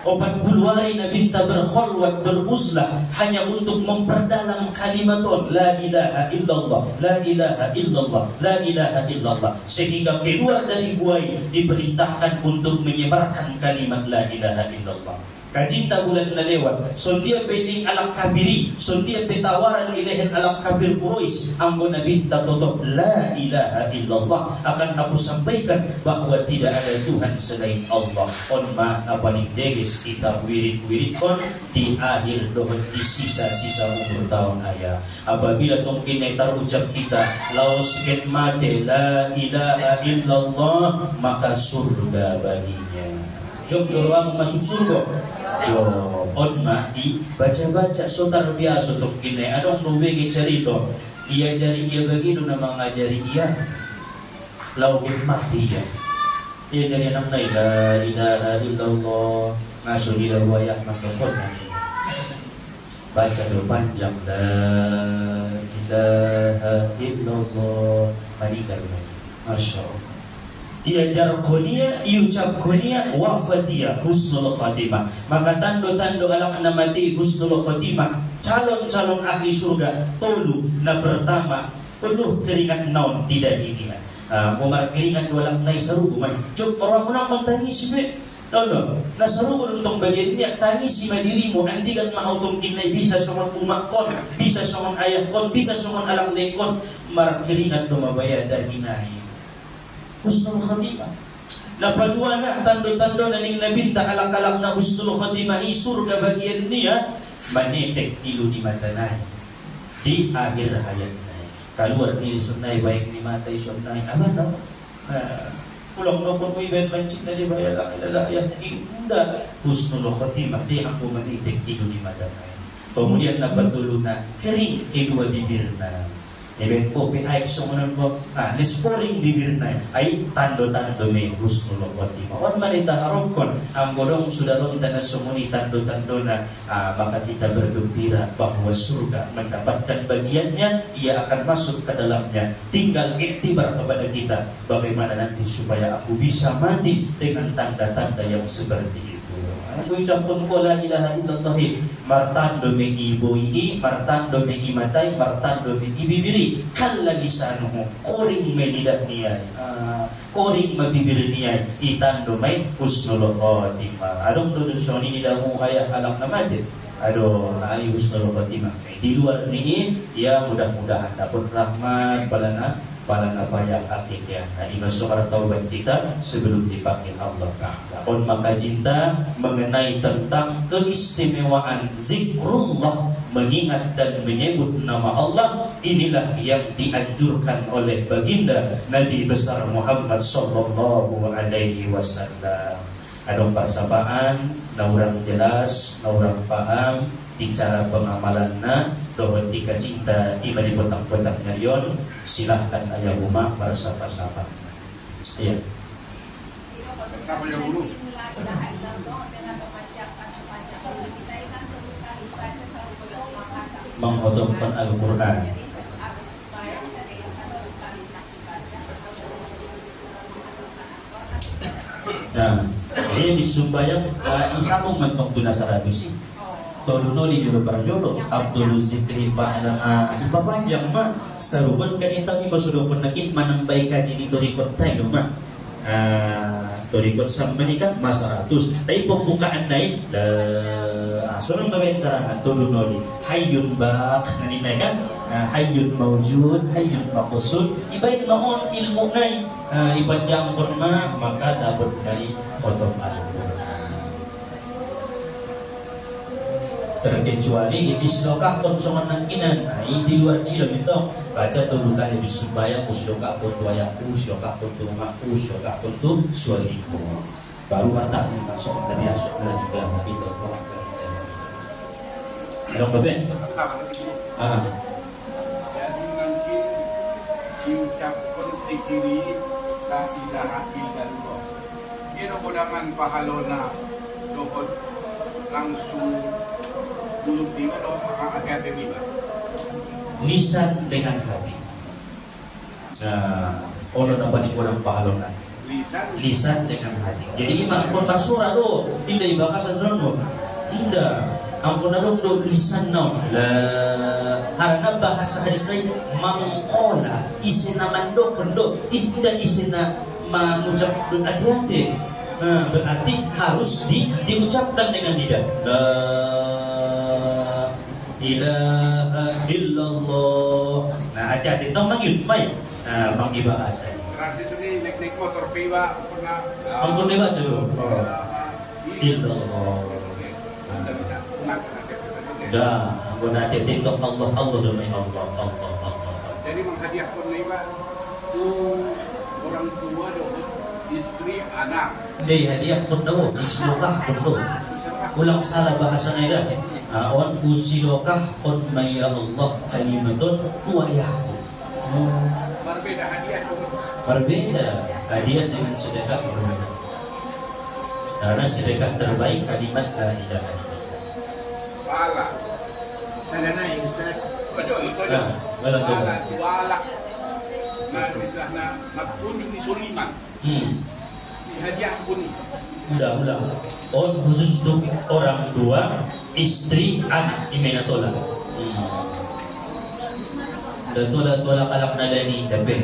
40 hari Nabi ta berkhulwat, beruzlah hanya untuk memperdalam kalimatun la ilaha illallah, la ilaha illallah, la ilaha illallah, sehingga keluar dari buai diperintahkan untuk menyebarkan kalimat la ilaha illallah. Kajinta bulan na lewat, sondia pening alam kabiri, sondia petawaran ilahin alam kabir Quraisy, anggo Nabi ta tutup la ilaha illallah, akan aku sampaikan bahwa tidak ada Tuhan selain Allah. On ma apaning degis kita wirid-wirid on di akhir dohon di sisa-sisa umur tahun ayah. Apabila tungkin ay tarucap kita laos ket mate la ilaha illallah, maka surga baginya. Jom doang masuk surga. Yo, on mati baca-baca sotar biasa untuk kini. Adong nubegi cerita. Ia jari ia begitu nama ngajari ia. Laukin mati ya. Ia jari anak nai la ilaha illallah. Ngasuh di dalam wayah makhlukon nanti. Baca do panjang la ilaha illallah. Meninggal. Masya Allah. Ia jarkonia, iucap konia, wafatia, husnul khatimah. Maka tando-tando alang na mati husnul khatimah, calon-calon ahli surga, tolu na pertama, penuh keringat naon tidak ini. Umar keringat walang nai sarugo man. Cuk orang menang tangis be. Tolo, na sarugo untuk bagian niya tangis si dirimu, andi kan mautong kinay bisa suman umak kon, bisa suman ayah kon, bisa suman alang lekon, mar keringat lumabaya dan hinahi. Husnul khatimah. Napadua na tando-tando na ning nabinta alak-alak na husnul khatimah surga bagian niya manetek ilu di mata nai di akhir hayat nai. Kaluar ni sunnai baik ni mata sunnai apa tau? Pulang nopon mo ibet mancik na di bayala ilalaya inda husnul khatimah di aku manetek ilu di mata nai. Kemudian napatulo na kering kedua bibir na. Eben po ay sumunod mo nisporing bibir na ay tando-tando may husnul khatimah. On manita harapkon ang godong sudaron na sumuni tando-tando na maka kita bergembira bahwa surga mendapatkan bagiannya, ia akan masuk ke dalamnya. Tinggal iktibar kepada kita bagaimana nanti supaya aku bisa mati dengan tanda-tanda yang seperti itu. Aku ucapkan ko la ilaha illallah, martando me iboi, martando me imatay, martando me ibibiri, kalla lisanuhu, koring me lidah niyay, koring mabibir niyay, itando may husnul khatimah. Adong dudun soni nila mo kaya alam na mati. Aduh, ay husnul khatimah. Di luar ini, ya mudah-mudahan dapat rahmat palan apa yang hakiknya. Nah, ini suara taubat kita sebelum dipanggil Allah Ta'ala. On maka cinta mengenai tentang keistimewaan zikrullah, mengingat dan menyebut nama Allah, inilah yang dianjurkan oleh baginda Nabi besar Muhammad sallallahu alaihi wasallam. Ada persabaan, na urang jelas, na urang paham di cara pengamalanna dohon tika cinta iba di potang-potang nyarion. Silahkan ayah rumah bersapa-sama. Iya. Menghodongkan Al-Quran. Nah, ini disumbayang isabong mentong tunas saradusi. Toluno di jodoh parjodoh Abdul Zikri fa'ala ipapanjang mah saruban kan intang iba sudah penakit manambay kaji di torikot tayo mah torikot sama ni kan mas 100 tapi pembukaan naik surang bawain cara toluno di hayyun bak naninay kan hayyun mawjud hayyun maqsud ibain maon ilmu nai ipanjang pun mah maka dapat dari foto terkecuali di silokah konsumen nangkinan. Nah, di luar ini loh itu baca tulukan lebih supaya silokah pun tuayaku, silokah pun tumaku, silokah pun tu suamiku. Baru mata masuk dari asal juga itu. Ada apa ben? Jadi mungkin diucapkan sikiri ilaha illallah. Dia kodaman pahalona dokot langsung mulut tiba atau hati tiba. Lisan dengan hati. Orang dapat dikurang pahalona. Lisan dengan hati. Jadi imam pun bersurah do, tidak ibakasan rondo. Tidak. Ampun dong do lisan no. Karena bahasa hadis lain mangkola isina mandok do, tidak isina mengucap hati-hati. Berarti harus diucapkan dengan lidah. La ilaha illallah. Nah, hati-hati tong manggil, baik. Manggil bahasa. Berarti sini naik motor piwa pernah. Ampun dewa dulu. Illallah. Dah, aku nak TikTok Allah demi Allah. Jadi menghadiah pun lima tu orang tua dapat istri anak. Dia hadiah pun tahu, islokah pun tu. Ulang salah bahasanya dah. On usilokah on maya Allah kalimatun wayahku. Berbeda hadiah tu. Berbeda hadiah dengan sedekah berbeda. Karena sedekah terbaik kalimat la ilaha illallah. Wala. Saya naik Ustaz. Itu wala. Nah, istilahnya kunjung di suliman. Di hadiah pun. Udah. On khusus untuk orang tua, istri, anak, imena tola. Dan tola kalak nadani dapat.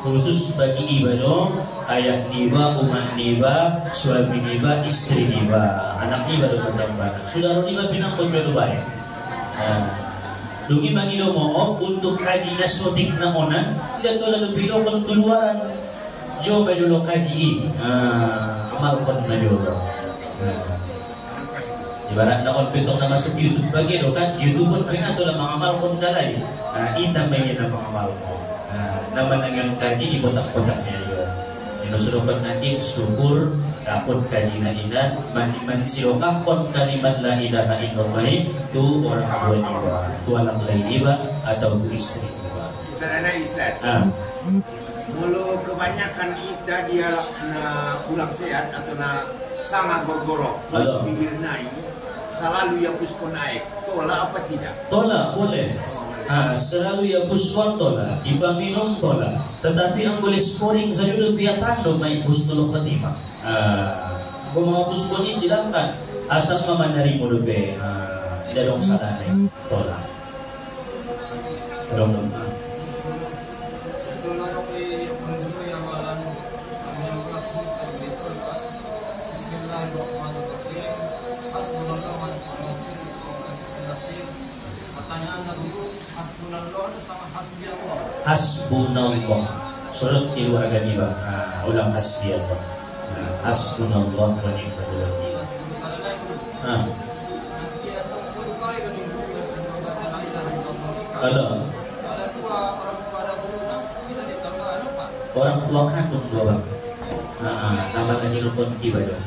Khusus bagi ibadah, ayah niba, umat niba, suami niba, istri niba, anak niba dan bertambah. Saudara niba pinang pun baik. Dungi bagi domo untuk kaji nasotik na onan, dan tola lupido pun keluaran. Coba dulu kaji, amal pun na dulu. Ibarat na on pitong na masuk YouTube bagi do kan, YouTube pun pengen tola mengamal pun kalai. Ita pengen na mengamal pun. Nama dengan kaji di kotak-kotaknya juga. Yang sudah nanti syukur takut kaji nailah man sirokah kon kalimat la ilaha illallah itu orang tua niba, tua lang niba atau istri niba. Sarana Ustaz. Mulu kebanyakan kita dia na kurang sehat atau na sangat bergorok. Bibir naik selalu ya pusko naik. Tola apa tidak? Tola boleh. Selalu ya puskon tola, iba minum tola. Tetapi ang boleh scoring saja dulu biatan do may husnul khotimah. Kung mga puskon ni silakan asal mamandari mo dobe. Dadong salah tola. Dong. Hasbunallah. Surat keluarga niba. Ulang hasbi Allah. Hasbunallah wa ni'mal wakil. Kalau orang tua kandung dua bang. Nama lagi rukun ibadah.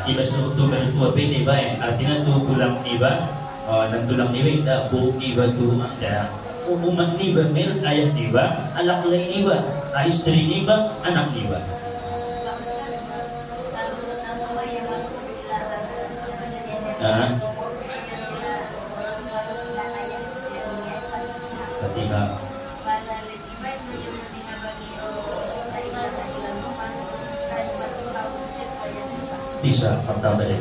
Ibadah suruh tu berdua beda baik. Artinya tu tulang niba. Dan tulang niba tidak bu niba tu ada. Umat niba mer ayah niba, anak lain niba, istri niba, anak niba. Ketika bisa pertama dari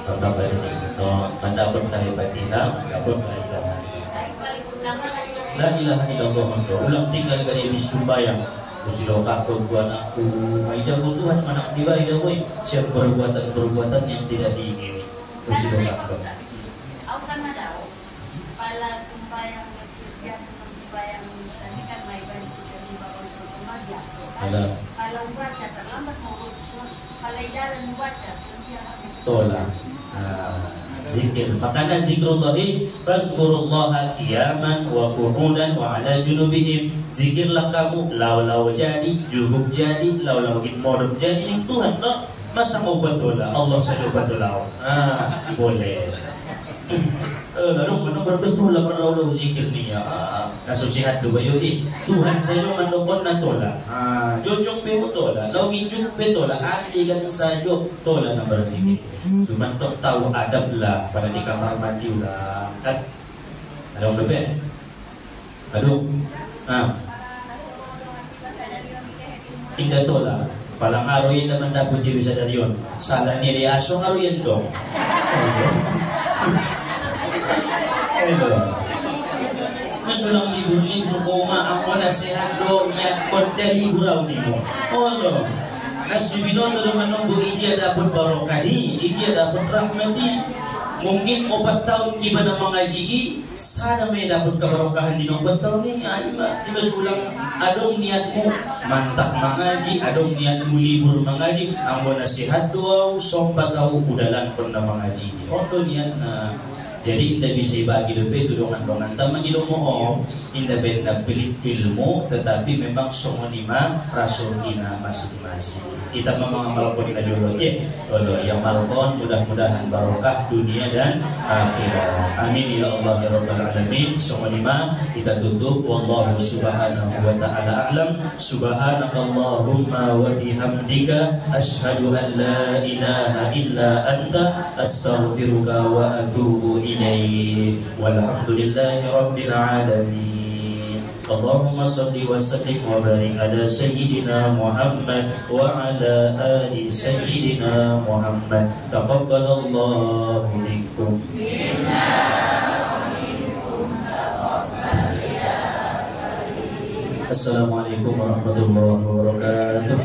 pertama dari situ, mendapatkan dari batinah, mendapatkan dari la ilaha illallah. Ulang tinggal dari bisumbayang Kusiloka perbuatan aku may jago Tuhan anak niba boy. Siap perbuatan-perbuatan yang tidak diingini. Kusiloka ko. Ako kan na daw pala sumbayang nagsisyas sumbayang ini kan may berisiko di bawah kumagya. Kalau baca terlambat mau kalau jalan baca tola. Zikir. Makanya zikrullahi fazkurullaha qiyaman wa qu'udan wa ala junubihim. Zikirlah kamu lau jadi, juhub jadi, lau modok jadi yang Tuhan no. Masa mau bantulah Allah saja bantulah. Boleh. Lalu benar-benar betul lah lau zikir ni ya. nasusihat do bayo Tuhan sayo manokon na tola. Jojong pe tola, lawin juk pe tola, ati kan sayo tola na bersih. Cuma tok tahu adab lah pada di kamar mandi ulah kan. Ada orang lebih? Aduh. Indah tola. Palang aroyin naman dapat dia bisa dari yon. Salah ni dia asong aroyin to. Masulang libur-libur koma ako na sehat do niat konta libur ni mo. Oh. Asubino to naman nung iji dapat barokahi, iji dapat rahmati. Mungkin 4 tahun kiba na mga GE, sana may dapat kabarokahan din 4 tahun ni. Di masulang adong niat mo mantap mangaji, adong niat mo libur mangaji, ang mo nasihat doaw, sompa tau udalan kon na mangaji. Oto niat na. Jadi tidak bisa bagi lebih tudongan-tudongan tama gido mo inda benda pelit ilmu tetapi memang somonima rasul kina masing-masing. Kita memang malakon ina jologe kalau yang malakon mudah-mudahan barokah dunia dan akhirat. Amin ya Allah ya rabbal alamin. Somonima kita tutup wallahu subhanahu wa ta'ala a'lam. Subhanakallahumma wa bihamdika asyhadu an la ilaha illa anta astaghfiruka wa atubu walhamdulillahi rabbil alamin. Allahumma salli wa sallim wa barik ala sayyidina Muhammad wa ala ali sayyidina Muhammad. Taqabbalallahu minkum. Assalamualaikum warahmatullahi wabarakatuh.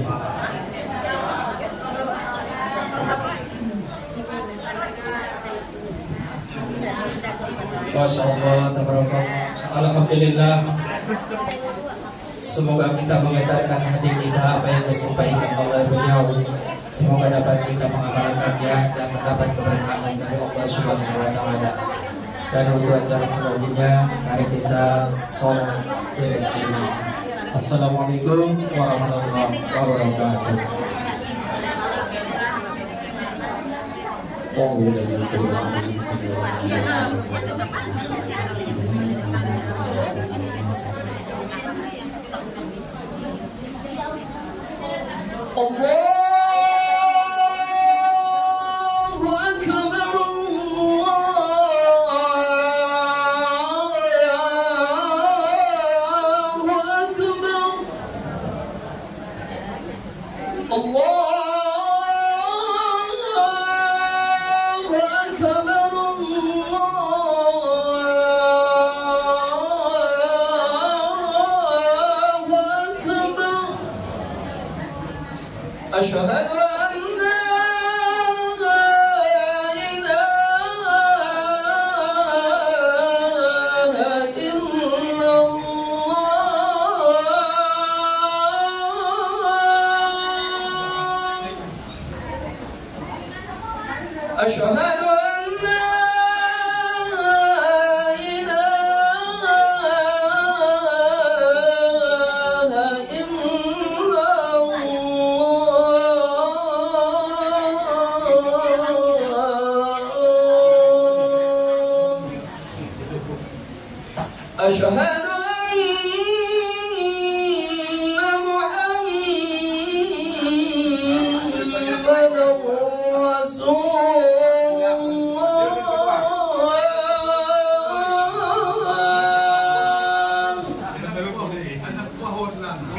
Masya Allah, alhamdulillah. Semoga kita mengedarkan hati kita apa yang disampaikan oleh beliau. Semoga dapat kita mengamalkannya dan mendapat keberkahan dari Allah Subhanahu wa Ta'ala. Dan untuk acara selanjutnya, mari kita sholat bersama. Assalamualaikum warahmatullahi wabarakatuh. أشهد أن لا إله إلا الله أشهد أن لا أشهد أن محمدًا رسول الله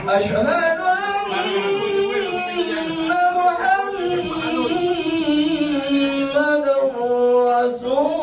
أشهد أن محمدًا رسول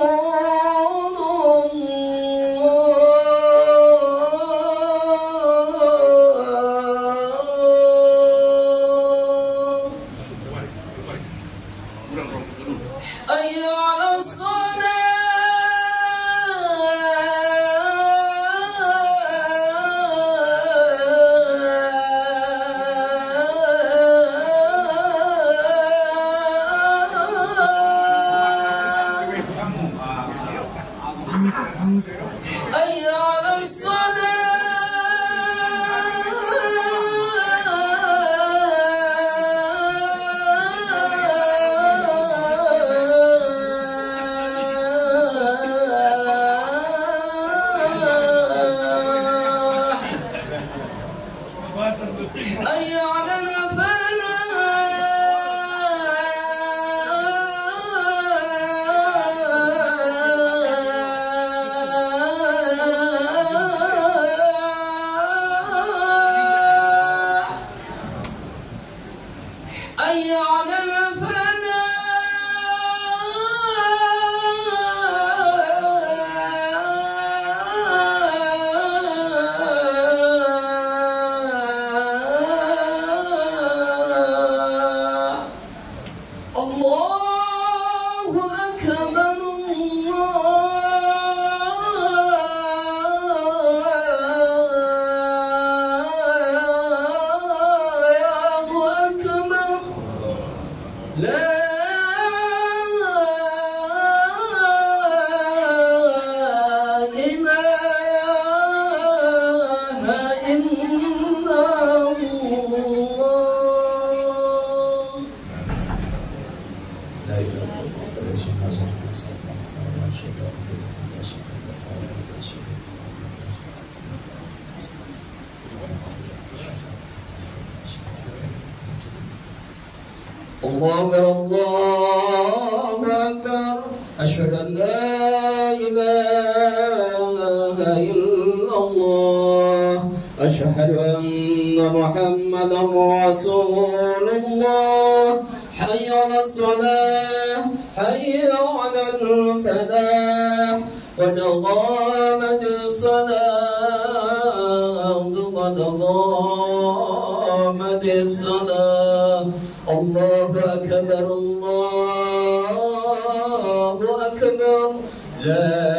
الله أكبر أشهد أن لا إله إلا الله أشهد أن محمدا رسول الله حي على الصلاة حي على الفلاح قد قامت الصلاة قد قامت الصلاة الله أكبر الله أكبر لا